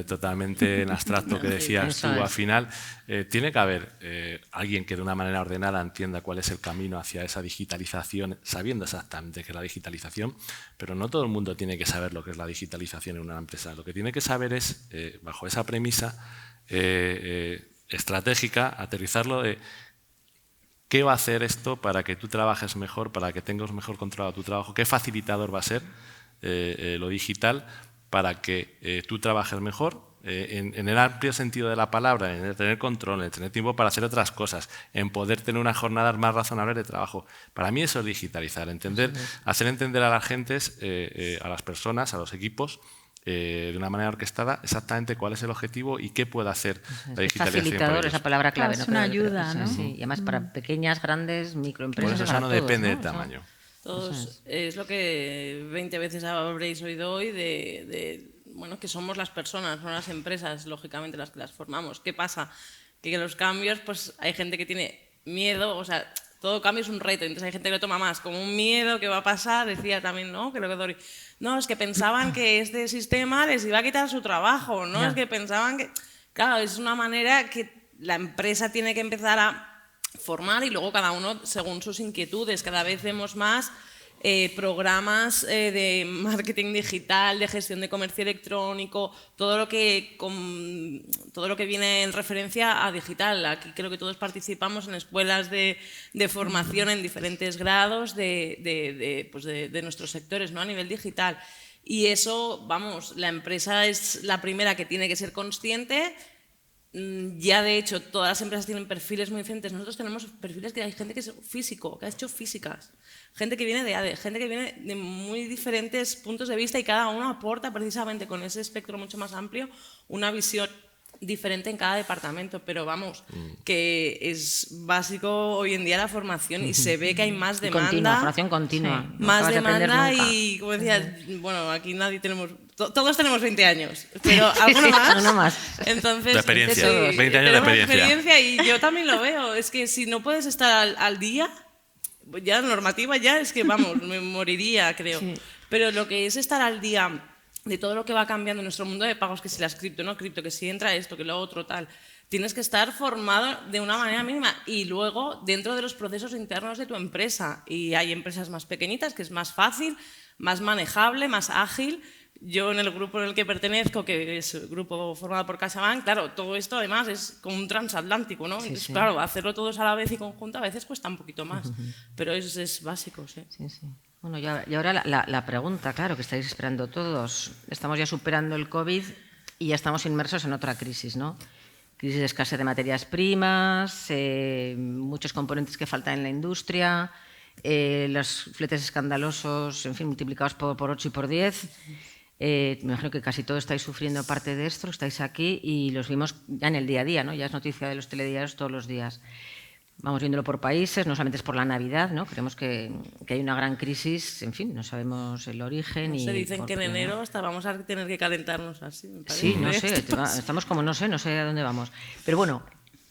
totalmente en abstracto que decías tú. Al final, tiene que haber alguien que de una manera ordenada entienda cuál es el camino hacia esa digitalización, sabiendo exactamente qué es la digitalización, pero no todo el mundo tiene que saber lo que es la digitalización en una empresa. Lo que tiene que saber es, bajo esa premisa estratégica, aterrizarlo de qué va a hacer esto para que tú trabajes mejor, para que tengas mejor controlado tu trabajo, qué facilitador va a ser lo digital para que tú trabajes mejor en el amplio sentido de la palabra, en el tener control, en tener tiempo para hacer otras cosas, en poder tener unas jornadas más razonables de trabajo. Para mí eso es digitalizar, hacer entender a las gentes, a las personas, a los equipos, de una manera orquestada exactamente cuál es el objetivo y qué puede hacer la digitalización. Facilitador, esa palabra clave. Es una ayuda, ¿no? Sí, y además para pequeñas, grandes, microempresas. Pues eso no depende del tamaño. Todos, es lo que 20 veces habréis oído hoy bueno, que somos las personas, no las empresas, lógicamente, las que las formamos. ¿Qué pasa? Que los cambios, pues hay gente que tiene miedo, o sea, todo cambio es un reto, entonces hay gente que lo toma más como un miedo que va a pasar, decía también, ¿no? Creo que Dori, no, es que pensaban que este sistema les iba a quitar su trabajo, ¿no? Es que pensaban que, claro, es una manera que la empresa tiene que empezar a formar y luego cada uno según sus inquietudes. Cada vez vemos más programas de marketing digital, de gestión de comercio electrónico, todo lo que viene en referencia a digital. Aquí creo que todos participamos en escuelas de formación en diferentes grados de nuestros sectores, ¿no? A nivel digital. Y eso, vamos, la empresa es la primera que tiene que ser consciente. Ya de hecho todas las empresas tienen perfiles muy diferentes. Nosotros tenemos perfiles que hay gente que es físico, que ha hecho físicas, gente que viene de ADE, gente que viene de muy diferentes puntos de vista y cada uno aporta precisamente con ese espectro mucho más amplio una visión diferente en cada departamento, pero vamos, que es básico hoy en día la formación y se ve que hay más demanda. Formación continua. Sí. Más demanda y, como decía, bueno, aquí nadie tenemos, todos tenemos 20 años, pero alguno más. Entonces, de experiencia, 20 años de experiencia. Y yo también lo veo, es que si no puedes estar al día, ya normativa ya es que, vamos, me moriría, creo. Sí. Pero lo que es estar al día de todo lo que va cambiando en nuestro mundo de pagos, que si las cripto, no cripto, que si entra esto, que lo otro, tal. Tienes que estar formado de una manera mínima y luego dentro de los procesos internos de tu empresa. Y hay empresas más pequeñitas que es más fácil, más manejable, más ágil. Yo en el grupo en el que pertenezco, que es el grupo formado por CaixaBank, claro, todo esto además es como un transatlántico, ¿no? Entonces, claro, hacerlo todos a la vez y conjunto a veces cuesta un poquito más, pero es básico, sí. Bueno, y ahora la pregunta, claro, que estáis esperando todos. Estamos ya superando el COVID y ya estamos inmersos en otra crisis, ¿no? Crisis de escasez de materias primas, muchos componentes que faltan en la industria, los fletes escandalosos, en fin, multiplicados por 8 y por 10. Me imagino que casi todos estáis sufriendo parte de esto, estáis aquí y los vimos ya en el día a día, ¿no? Ya es noticia de los telediarios todos los días. Vamos viéndolo por países, no solamente es por la Navidad, ¿no? Creemos que hay una gran crisis, en fin, no sabemos el origen. No sé, dicen por que en qué, enero ¿no? hasta vamos a tener que calentarnos así. Me parece. Sí, no sé, estamos como no sé a dónde vamos. Pero bueno,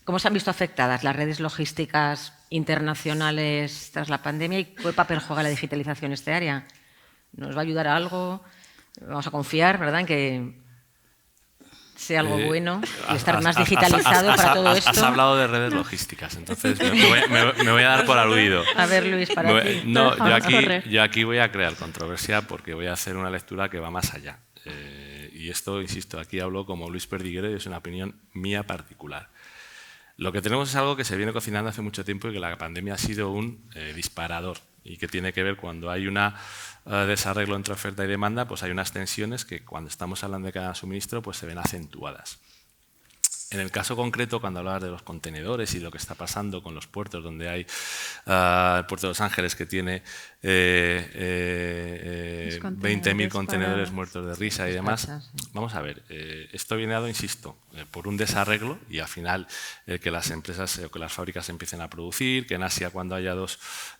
¿cómo se han visto afectadas las redes logísticas internacionales tras la pandemia y qué papel juega la digitalización en este área? ¿Nos va a ayudar a algo? Vamos a confiar, ¿verdad?, en que sea algo bueno y estar más digitalizado para todo esto. Has hablado de redes logísticas, entonces me voy a dar por aludido. A ver, Luis, para ti. No, yo aquí voy a crear controversia porque voy a hacer una lectura que va más allá. Y esto, insisto, aquí hablo como Luis Perdiguero y es una opinión mía particular. Lo que tenemos es algo que se viene cocinando hace mucho tiempo y que la pandemia ha sido un disparador y que tiene que ver cuando hay un desarreglo entre oferta y demanda, pues hay unas tensiones que cuando estamos hablando de cadena de suministro pues se ven acentuadas. En el caso concreto, cuando hablabas de los contenedores y lo que está pasando con los puertos, donde hay el puerto de Los Ángeles que tiene 20.000 contenedores muertos de risa y demás, vamos a ver, esto viene dado, insisto, por un desarreglo y al final que las empresas o que las fábricas empiecen a producir, que en Asia cuando haya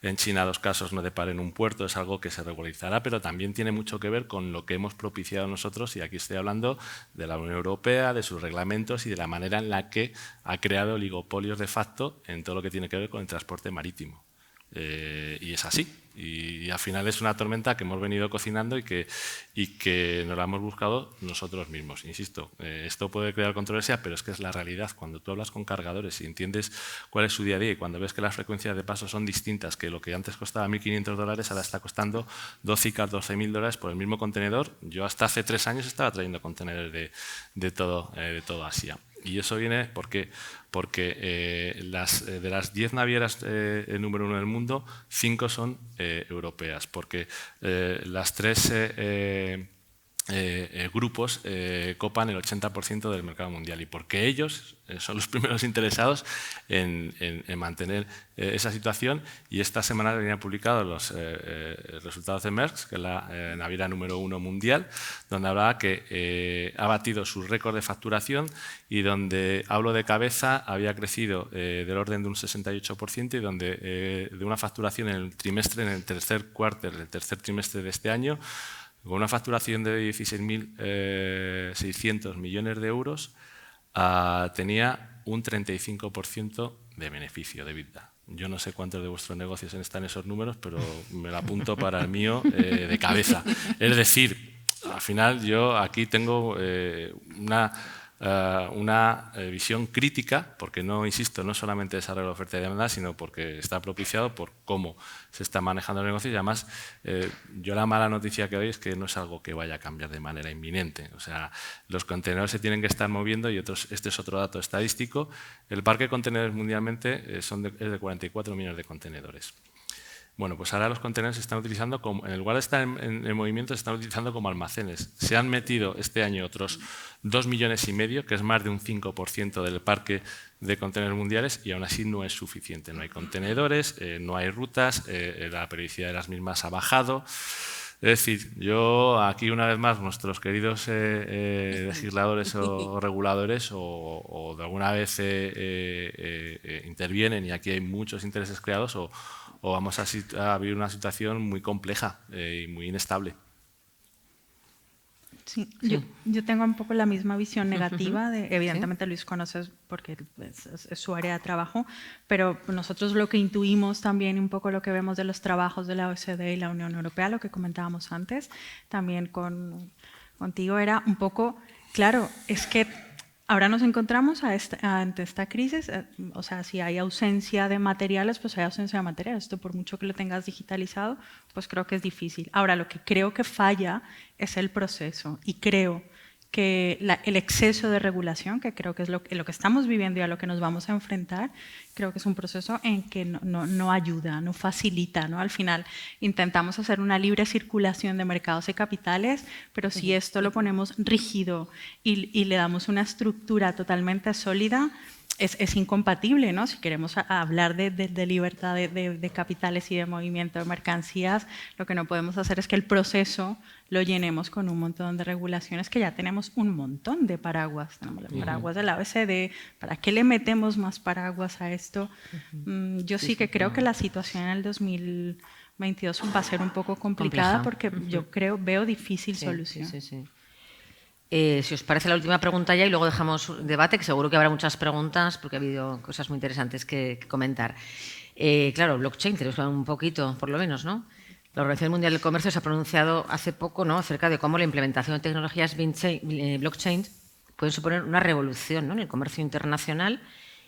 en China 2 casos no deparen un puerto, es algo que se regularizará, pero también tiene mucho que ver con lo que hemos propiciado nosotros, y aquí estoy hablando de la Unión Europea, de sus reglamentos y de la manera en la que ha creado oligopolios de facto en todo lo que tiene que ver con el transporte marítimo. Y es así. Y al final es una tormenta que hemos venido cocinando y que nos la hemos buscado nosotros mismos. Insisto, esto puede crear controversia, pero es que es la realidad. Cuando tú hablas con cargadores y entiendes cuál es su día a día y cuando ves que las frecuencias de paso son distintas, que lo que antes costaba $1.500 ahora está costando $12.000 por el mismo contenedor. Yo hasta hace 3 años estaba trayendo contenedores de todo Asia. Y eso viene porque de las 10 navieras número 1 del mundo, 5 son europeas, porque las 3 grupos copan el 80% del mercado mundial y porque ellos son los primeros interesados en mantener esa situación. Y esta semana venían publicados los resultados de Maersk, que es la naviera número 1 mundial, donde hablaba que ha batido su récord de facturación y donde, hablo de cabeza, había crecido del orden de un 68% y donde de una facturación en el tercer trimestre de este año, con una facturación de 16.600 millones de euros, tenía un 35% de beneficio de EBITDA. Yo no sé cuántos de vuestros negocios están esos números, pero me lo apunto para el mío de cabeza. Es decir, al final yo aquí tengo una visión crítica, porque no, insisto, no solamente desarrollo de oferta y demanda, sino porque está propiciado por cómo se está manejando el negocio y además yo la mala noticia que doy es que no es algo que vaya a cambiar de manera inminente. O sea, los contenedores se tienen que estar moviendo y este es otro dato estadístico. El parque de contenedores mundialmente es de 44 millones de contenedores. Bueno, pues ahora los contenedores se están utilizando en lugar de estar en movimiento, se están utilizando como almacenes. Se han metido este año otros 2,5 millones, que es más de un 5% del parque de contenedores mundiales, y aún así no es suficiente. No hay contenedores, no hay rutas, la periodicidad de las mismas ha bajado. Es decir, yo aquí una vez más nuestros queridos legisladores o reguladores o de alguna vez intervienen, y aquí hay muchos intereses creados, o vamos a vivir una situación muy compleja y muy inestable. Sí, yo tengo un poco la misma visión negativa. Evidentemente Luis conoce porque es su área de trabajo, pero nosotros lo que intuimos también, un poco lo que vemos de los trabajos de la OECD y la Unión Europea, lo que comentábamos antes, también contigo, era un poco, claro, es que ahora nos encontramos ante esta crisis, o sea, si hay ausencia de materiales, pues hay ausencia de materiales. Esto, por mucho que lo tengas digitalizado, pues creo que es difícil. Ahora, lo que creo que falla es el proceso, y creo que el exceso de regulación, que creo que es lo que estamos viviendo y a lo que nos vamos a enfrentar, creo que es un proceso en que no ayuda, no facilita, ¿no? Al final intentamos hacer una libre circulación de mercados y capitales, pero si esto lo ponemos rígido y le damos una estructura totalmente sólida, es incompatible, ¿no? Si queremos hablar de libertad de capitales y de movimiento de mercancías, lo que no podemos hacer es que el proceso lo llenemos con un montón de regulaciones, que ya tenemos un montón de paraguas. Tenemos el paraguas del ABCD. ¿Para qué le metemos más paraguas a esto? Yo sí que creo que la situación en el 2022 va a ser un poco complicada porque yo veo difícil solución. Si os parece la última pregunta ya y luego dejamos debate, que seguro que habrá muchas preguntas porque ha habido cosas muy interesantes que comentar. Claro, blockchain, tenemos que hablar un poquito, por lo menos, ¿no? La Organización Mundial del Comercio se ha pronunciado hace poco, ¿no?, acerca de cómo la implementación de tecnologías blockchain puede suponer una revolución, ¿no?, en el comercio internacional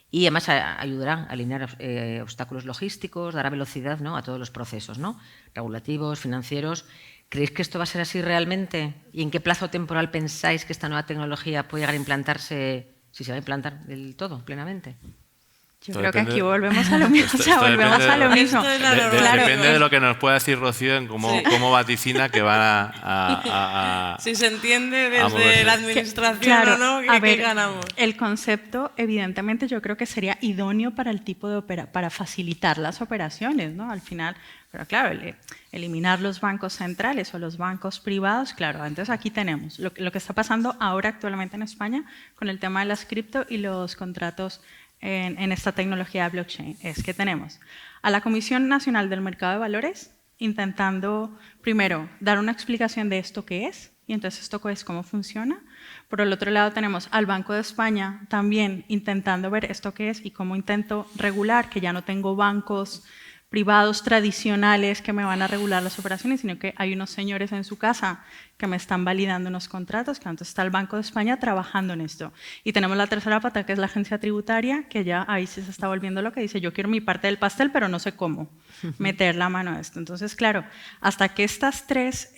y además ayudará a eliminar obstáculos logísticos, dará velocidad, ¿no?, a todos los procesos, ¿no?, regulativos, financieros. ¿Creéis que esto va a ser así realmente? ¿Y en qué plazo temporal pensáis que esta nueva tecnología puede llegar a implantarse, si se va a implantar del todo, plenamente? Yo creo que aquí volvemos a lo mismo. Depende de lo que nos pueda decir Rocío en cómo vaticina que van a si se entiende desde la administración o no, ¿qué ganamos? El concepto, evidentemente, yo creo que sería idóneo para el tipo de para facilitar las operaciones, ¿no? Al final, pero claro, eliminar los bancos centrales o los bancos privados, claro, entonces aquí tenemos lo que está pasando ahora actualmente en España con el tema de las cripto y los contratos en esta tecnología de blockchain. Es que tenemos a la Comisión Nacional del Mercado de Valores intentando, primero, dar una explicación de esto qué es, y entonces esto es cómo funciona. Por el otro lado tenemos al Banco de España también intentando ver esto qué es y cómo intento regular, que ya no tengo bancos privados tradicionales que me van a regular las operaciones, sino que hay unos señores en su casa que me están validando unos contratos, que entonces está el Banco de España trabajando en esto. Y tenemos la tercera pata, que es la agencia tributaria, que ya ahí sí se está volviendo lo que dice, yo quiero mi parte del pastel, pero no sé cómo meter la mano a esto. Entonces, claro, hasta que estas tres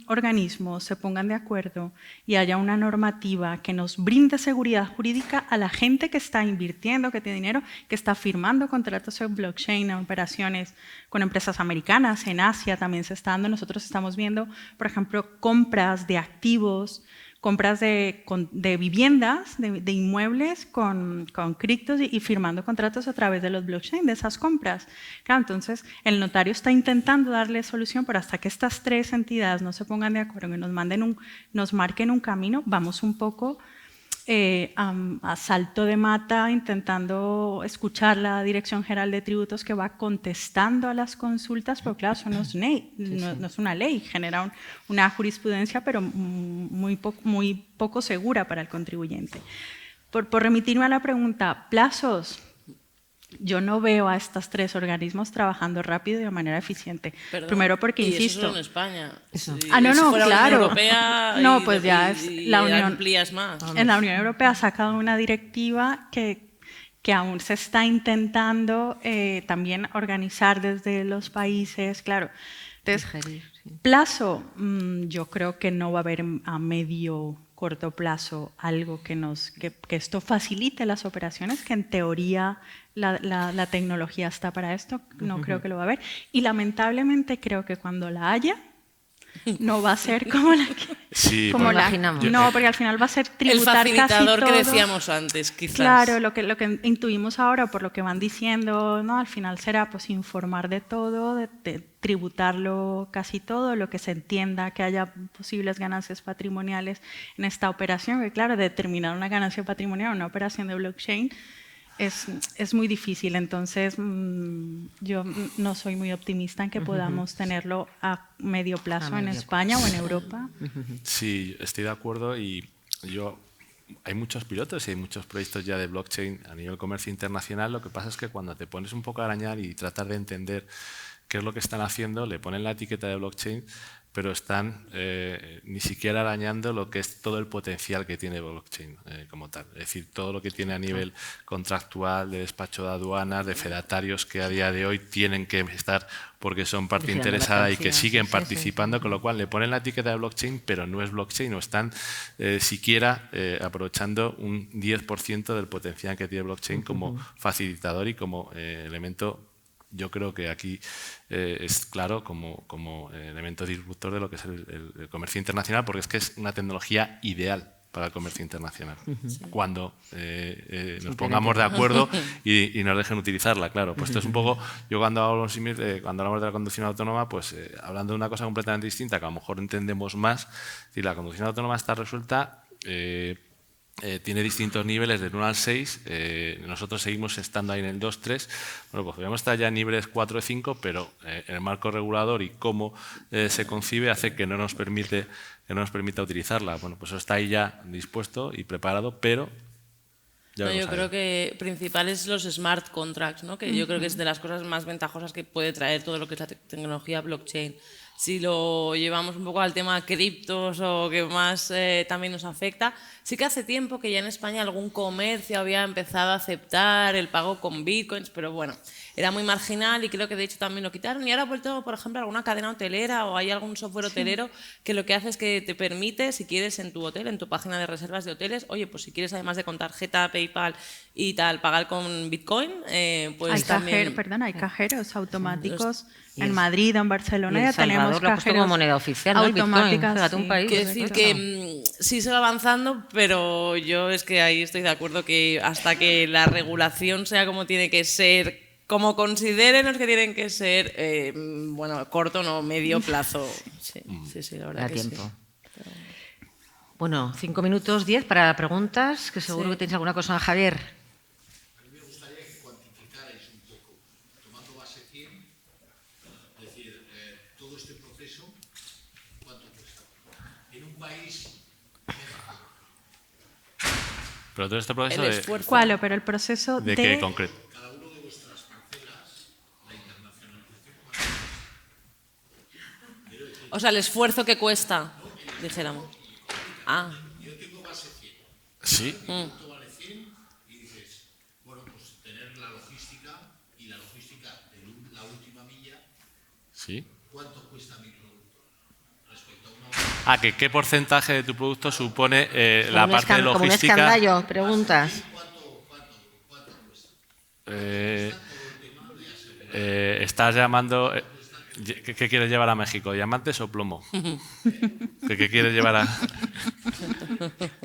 organismos se pongan de acuerdo y haya una normativa que nos brinde seguridad jurídica a la gente que está invirtiendo, que tiene dinero, que está firmando contratos en blockchain, en operaciones con empresas americanas, en Asia también se está dando. Nosotros estamos viendo, por ejemplo, compras de activos, compras de viviendas, de inmuebles con criptos y firmando contratos a través de los blockchain, de esas compras. Claro, entonces, el notario está intentando darle solución, pero hasta que estas tres entidades no se pongan de acuerdo y nos marquen un camino, vamos un poco a salto de mata, intentando escuchar la Dirección General de Tributos que va contestando a las consultas, pero claro, eso no es no es una ley, genera una jurisprudencia, pero muy poco segura para el contribuyente. Por remitirme a la pregunta, plazos. Yo no veo a estos tres organismos trabajando rápido y de manera eficiente. Perdón, primero porque, y insisto… eso solo en España. No, fuera claro. La Unión Europea no, pues ya es la Unión… amplías más. En la Unión Europea ha sacado una directiva que aún se está intentando también organizar desde los países, claro. Entonces, plazo, yo creo que no va a haber a medio corto plazo algo que esto facilite las operaciones, que en teoría la tecnología está para esto, no creo que lo va a haber. Y lamentablemente creo que cuando la haya, no va a ser como la que… Sí, como imaginamos. No, porque al final va a ser tributar el facilitador casi todo. que decíamos antes, quizás. Claro, lo que intuimos ahora, por lo que van diciendo, ¿no? Al final será pues informar de todo, de tributarlo casi todo, lo que se entienda que haya posibles ganancias patrimoniales en esta operación, que claro, determinar una ganancia patrimonial en una operación de blockchain es muy difícil, entonces yo no soy muy optimista en que podamos tenerlo a medio plazo en España o en Europa. Sí, estoy de acuerdo y hay muchos pilotos y hay muchos proyectos ya de blockchain a nivel comercio internacional. Lo que pasa es que cuando te pones un poco a arañar y tratar de entender qué es lo que están haciendo, le ponen la etiqueta de blockchain, pero están ni siquiera arañando lo que es todo el potencial que tiene blockchain como tal. Es decir, todo lo que tiene a nivel contractual, de despacho de aduanas, de fedatarios que a día de hoy tienen que estar porque son parte interesada y que siguen participando, con lo cual le ponen la etiqueta de blockchain, pero no es blockchain, no están siquiera aprovechando un 10% del potencial que tiene blockchain como facilitador y como elemento. Yo creo que aquí es claro como elemento disruptor de lo que es el comercio internacional, porque es que es una tecnología ideal para el comercio internacional. Cuando nos pongamos de acuerdo y nos dejen utilizarla, claro. Pues esto es un poco, yo cuando hablamos de la conducción autónoma, pues hablando de una cosa completamente distinta, que a lo mejor entendemos más, si la conducción autónoma está resuelta, tiene distintos niveles del 1 al 6, nosotros seguimos estando ahí en el 2, 3, bueno, pues podríamos estar ya en niveles 4 y 5, pero el marco regulador y cómo se concibe hace que no nos permita utilizarla. Bueno, pues eso está ahí ya dispuesto y preparado, pero No, yo creo que principal es los smart contracts, ¿no? Que yo creo que es de las cosas más ventajosas que puede traer todo lo que es la tecnología blockchain. Si lo llevamos un poco al tema criptos o que más también nos afecta, sí que hace tiempo que ya en España algún comercio había empezado a aceptar el pago con bitcoins, pero bueno, era muy marginal y creo que de hecho también lo quitaron. Y ahora ha vuelto, por ejemplo, alguna cadena hotelera o hay algún software hotelero que lo que hace es que te permite, si quieres en tu hotel, en tu página de reservas de hoteles, oye, pues si quieres además de con tarjeta, PayPal y tal, pagar con Bitcoin, pues hay también... hay cajeros automáticos en Madrid o en Barcelona, ya Lo tenemos ha puesto cajeros como moneda oficial, ¿no? El Bitcoin. automáticas. Fíjate, un país. Quiero decir que sí se va avanzando, pero yo es que ahí estoy de acuerdo que hasta que la regulación sea como tiene que ser, como consideren los que tienen que ser, bueno, corto, no, medio plazo. Sí, la verdad Da que tiempo. sí. Bueno, 5 minutos 10 para preguntas, que seguro Sí. que tenéis alguna cosa, Javier. A mí me gustaría que cuantificarais un poco, tomando base 100, es decir, todo este proceso, ¿cuánto cuesta? En un país, Pero todo este proceso El de, esfuerzo. ¿Cuál? Pero el proceso ¿de qué concreto? cada uno de vuestras parcelas, la internacionalización, O sea, el esfuerzo que cuesta, dijéramos. Ah, yo tengo base 100, Sí. ¿cuánto vale 100? Y dices, bueno, pues tener la logística y la logística de la última milla, Sí. ¿cuánto cuesta mi producto? Respecto a una... Ah, que qué porcentaje de tu producto supone la parte de Como un logística. escandallo, preguntas. ¿Cuánto cuesta? Estás llamando. ¿Qué quieres llevar a México? ¿Diamantes o plomo? ¿Qué quieres llevar a.?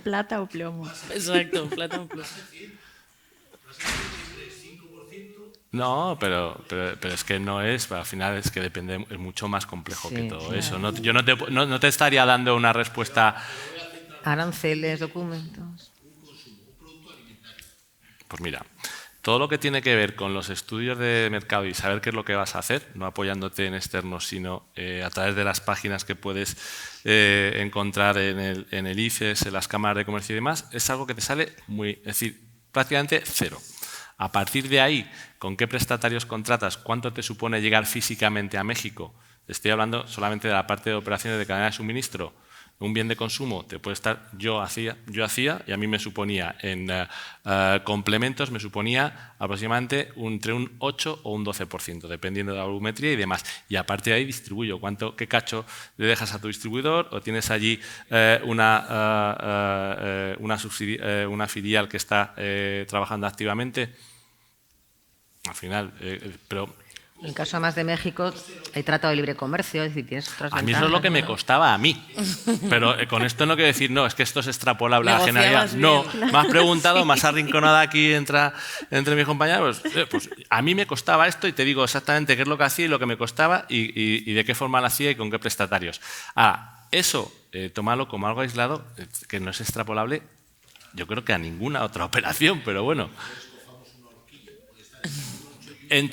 plata o plomo. exacto, plata en plus. No, pero es que no es. Al final es que depende, es mucho más complejo que todo eso. No, yo no te estaría dando una respuesta. Aranceles, documentos. Pues mira, todo lo que tiene que ver con los estudios de mercado y saber qué es lo que vas a hacer, no apoyándote en externos, sino a través de las páginas que puedes encontrar en el ICES, en las cámaras de comercio y demás, es algo que te sale es decir, prácticamente cero. A partir de ahí, ¿con qué prestatarios contratas? ¿Cuánto te supone llegar físicamente a México? Estoy hablando solamente de la parte de operaciones de cadena de suministro. Un bien de consumo te puede estar, yo hacía y a mí me suponía en complementos, me suponía aproximadamente entre un 8 o un 12%, dependiendo de la volumetría y demás. Y a partir de ahí distribuyo qué cacho le dejas a tu distribuidor o tienes allí una filial que está trabajando activamente. Al final, pero... En el caso más de México, hay tratado de libre comercio, es decir, tienes otras A mí eso es lo que me ventajas, ¿no? costaba a mí. Pero con esto no quiero decir, no, es que esto es extrapolable a la Negociabas generalidad. No, bien. me has preguntado, me has arrinconado aquí entre mis compañeros. Pues a mí me costaba esto y te digo exactamente qué es lo que hacía y lo que me costaba y de qué forma lo hacía y con qué prestatarios. Eso, tomarlo como algo aislado, que no es extrapolable, yo creo que a ninguna otra operación, pero bueno. El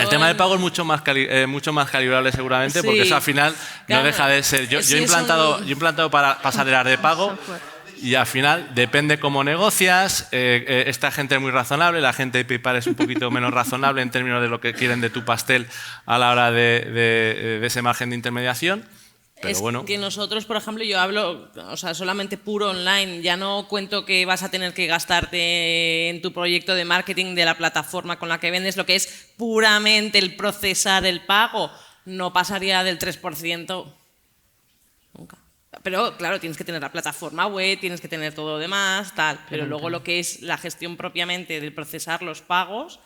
tema del pago es mucho más calibrable seguramente, Sí, porque eso al final claro. no deja de ser. Yo Sí, he implantado para pasarelas de pago y al final depende cómo negocias. Esta gente es muy razonable, la gente de PayPal es un poquito menos razonable en términos de lo que quieren de tu pastel a la hora de ese margen de intermediación. Pero es bueno. que nosotros, por ejemplo, yo hablo, o sea, solamente puro online, ya no cuento que vas a tener que gastarte en tu proyecto de marketing de la plataforma con la que vendes, lo que es puramente el procesar el pago, no pasaría del 3%. Nunca. Pero claro, tienes que tener la plataforma web, tienes que tener todo lo demás, tal, pero luego lo que es la gestión propiamente del procesar los pagos,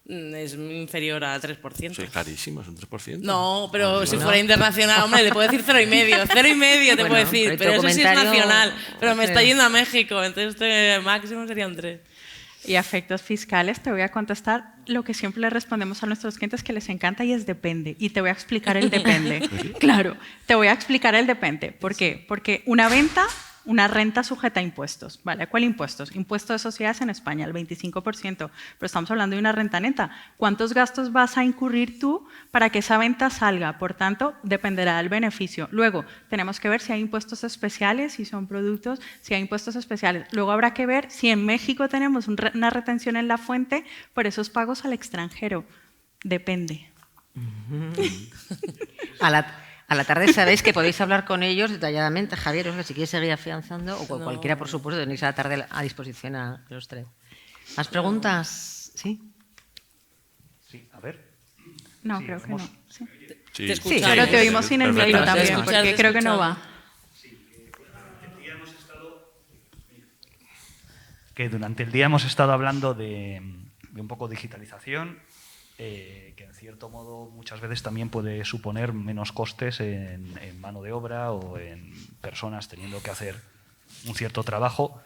es inferior al 3%. Soy carísimo, es un 3%. No, pero si fuera internacional, hombre, le puedo decir 0,5. 0,5 te puedo decir, pero eso sí es nacional. Pero me está yendo a México, entonces este máximo sería un 3. Y a efectos fiscales te voy a contestar lo que siempre le respondemos a nuestros clientes que les encanta y es depende. Y te voy a explicar el depende. Claro, te voy a explicar el depende. ¿Por qué? Porque una venta, una renta sujeta a impuestos. ¿Vale? ¿Cuál impuestos? Impuesto de sociedades en España, el 25%. Pero estamos hablando de una renta neta. ¿Cuántos gastos vas a incurrir tú para que esa venta salga? Por tanto, dependerá del beneficio. Luego, tenemos que ver si hay impuestos especiales, si son productos, si hay impuestos especiales. Luego habrá que ver si en México tenemos una retención en la fuente por esos pagos al extranjero. Depende. A la tarde sabéis que podéis hablar con ellos detalladamente. Javier, si quieres seguir afianzando, o cualquiera, por supuesto, tenéis a la tarde a disposición a los tres. ¿Más preguntas? ¿Sí? Sí, a ver. No, Sí, creo que no. Sí. Sí, Te escuchamos. Pero te oímos sin el micro Perfecto. también, porque creo que no va. Que durante el día hemos estado hablando de un poco digitalización, que en cierto modo muchas veces también puede suponer menos costes en mano de obra o en personas teniendo que hacer un cierto trabajo.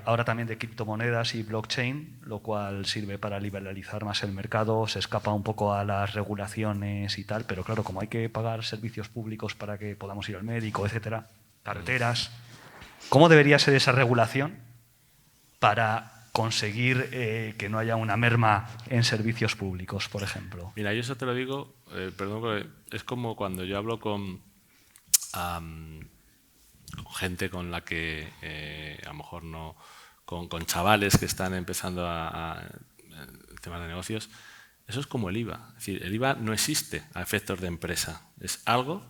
Ahora también de criptomonedas y blockchain, lo cual sirve para liberalizar más el mercado, se escapa un poco a las regulaciones y tal, pero claro, como hay que pagar servicios públicos para que podamos ir al médico, etcétera, carreteras, ¿cómo debería ser esa regulación para conseguir que no haya una merma en servicios públicos, por ejemplo? Mira, yo eso te lo digo, perdón, porque es como cuando yo hablo con gente con la que a lo mejor no, con chavales que están empezando el tema de negocios, eso es como el IVA. Es decir, el IVA no existe a efectos de empresa, es algo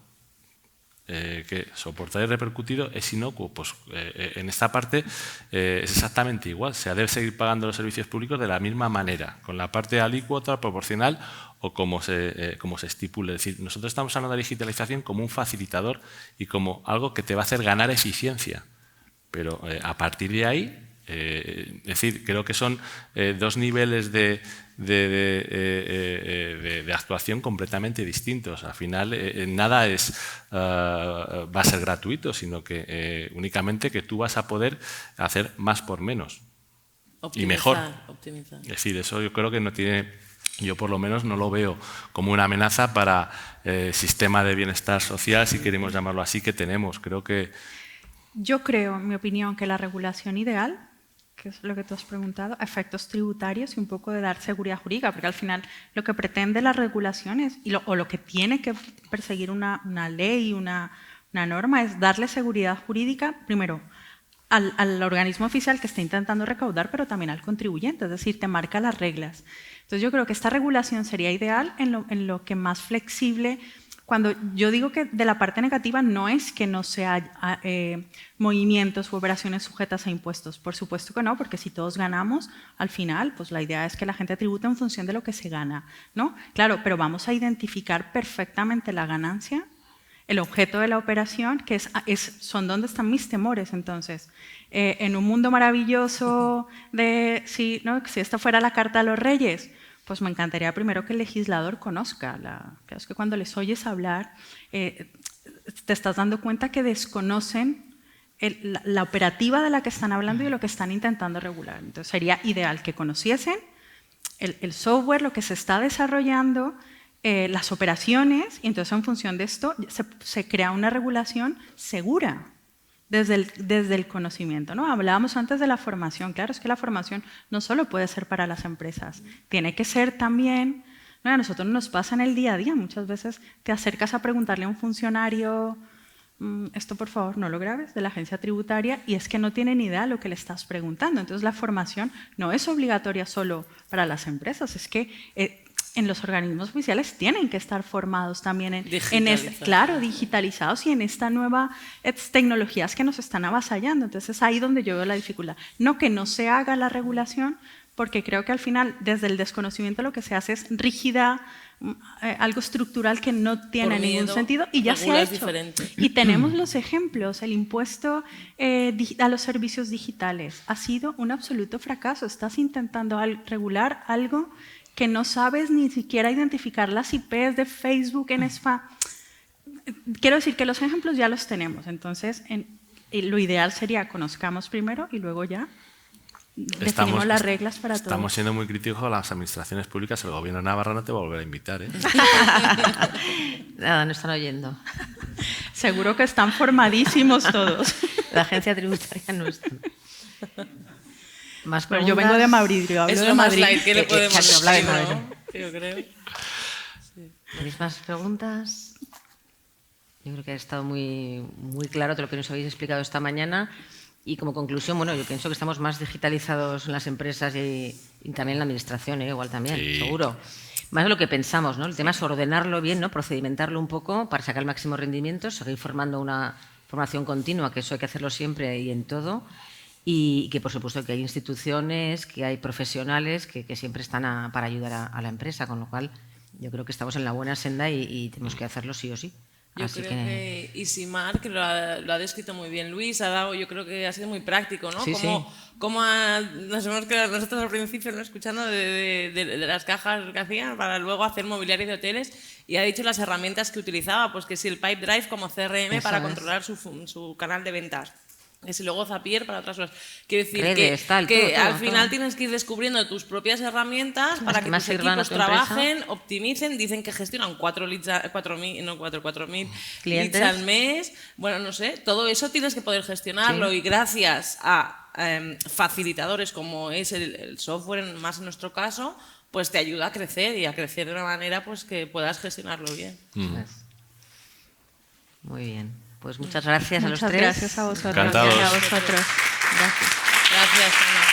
que soportar y repercutido es inocuo. Pues en esta parte es exactamente igual. Se debe seguir pagando los servicios públicos de la misma manera, con la parte alícuota, proporcional o como se estipule. Es decir, nosotros estamos hablando de digitalización como un facilitador y como algo que te va a hacer ganar eficiencia. Pero a partir de ahí, es decir, creo que son dos niveles de actuación completamente distintos. Al final, nada va a ser gratuito, sino que únicamente que tú vas a poder hacer más por menos. Optimizar, y mejor. Optimizar. Es decir, eso yo creo que no tiene, yo por lo menos no lo veo como una amenaza para el sistema de bienestar social, si queremos llamarlo así, que tenemos. Creo que... Yo creo, en mi opinión, que la regulación ideal, que es lo que tú has preguntado, a efectos tributarios y un poco de dar seguridad jurídica, porque al final lo que pretende la regulación es, o lo que tiene que perseguir una ley, una norma, es darle seguridad jurídica, primero, al organismo oficial que está intentando recaudar, pero también al contribuyente, es decir, te marca las reglas. Entonces yo creo que esta regulación sería ideal en lo que más flexible. Cuando yo digo que de la parte negativa no es que no sea movimientos u operaciones sujetas a impuestos, por supuesto que no, porque si todos ganamos, al final, pues la idea es que la gente tribute en función de lo que se gana, ¿no? Claro, pero vamos a identificar perfectamente la ganancia, el objeto de la operación, que son donde están mis temores. Entonces, en un mundo maravilloso de si esta fuera la carta a los reyes, pues me encantaría primero que el legislador conozca. Claro, es que cuando les oyes hablar, te estás dando cuenta que desconocen la operativa de la que están hablando y de lo que están intentando regular. Entonces sería ideal que conociesen el software, lo que se está desarrollando, las operaciones, y entonces en función de esto se crea una regulación segura. Desde el conocimiento, ¿no? Hablábamos antes de la formación. Claro, es que la formación no solo puede ser para las empresas, tiene que ser también, ¿no? A nosotros nos pasa en el día a día. Muchas veces te acercas a preguntarle a un funcionario, esto por favor no lo grabes, de la agencia tributaria, y es que no tiene ni idea de lo que le estás preguntando. Entonces la formación no es obligatoria solo para las empresas, es que en los organismos oficiales tienen que estar formados también digitalizados y en esta nueva tecnologías que nos están avasallando. Entonces es ahí donde yo veo la dificultad. No que no se haga la regulación, porque creo que al final, desde el desconocimiento, lo que se hace es rígida, algo estructural que no tiene Por ningún miedo, sentido y ya se ha regulas hecho. diferente. Y tenemos los ejemplos. El impuesto a los servicios digitales ha sido un absoluto fracaso. Estás intentando regular algo que no sabes ni siquiera identificar las IPs de Facebook en spam. Quiero decir que los ejemplos ya los tenemos. Entonces, lo ideal sería conozcamos primero y luego ya definimos las reglas para todo. Estamos siendo muy críticos con las administraciones públicas. El gobierno de Navarra no te va a volver a invitar, ¿eh? Nada, no están oyendo. Seguro que están formadísimos todos. La agencia tributaria no está. ¿Más Pero yo vengo de Madrid, yo hablo Es de lo más Madrid. light que le podemos exacto, habla de decir, Madrid. ¿no? Yo creo. ¿Tenéis más preguntas? Yo creo que ha estado muy, muy claro todo lo que nos habéis explicado esta mañana. Y como conclusión, bueno, yo pienso que estamos más digitalizados en las empresas y también en la administración, igual también, Sí. seguro. Más de lo que pensamos, ¿no? El tema es ordenarlo bien, ¿no? Procedimentarlo un poco para sacar el máximo rendimiento, seguir formando una formación continua, que eso hay que hacerlo siempre y en todo. Y que, por supuesto, que hay instituciones, que hay profesionales que siempre están para ayudar a la empresa, con lo cual yo creo que estamos en la buena senda y tenemos que hacerlo sí o sí. Yo Así creo que Isimar, que lo ha descrito muy bien Luis, ha dado, yo creo que ha sido muy práctico, ¿no? Sí, Como nos hemos quedado nosotros al principio, ¿no? Escuchando de las cajas que hacían para luego hacer mobiliario de hoteles, y ha dicho las herramientas que utilizaba, pues que si el Pipedrive como CRM Eso para es. controlar su canal de ventas. Que si luego Zapier para otras cosas. Quiero decir Redes, tal, que todo, al todo. final tienes que ir descubriendo tus propias herramientas para que que más tus sirvan a equipos tu empresa. trabajen, optimicen. Dicen que gestionan 4.000 Clientes. leads al mes. Bueno, no sé, todo eso tienes que poder gestionarlo Sí. y gracias a facilitadores como es el software, más en nuestro caso, pues te ayuda a crecer y a crecer de una manera pues que puedas gestionarlo bien. Muy bien. Pues muchas gracias a los Muchas tres. gracias a vosotros. Encantados. Y a vosotros. Gracias. Gracias, Ana.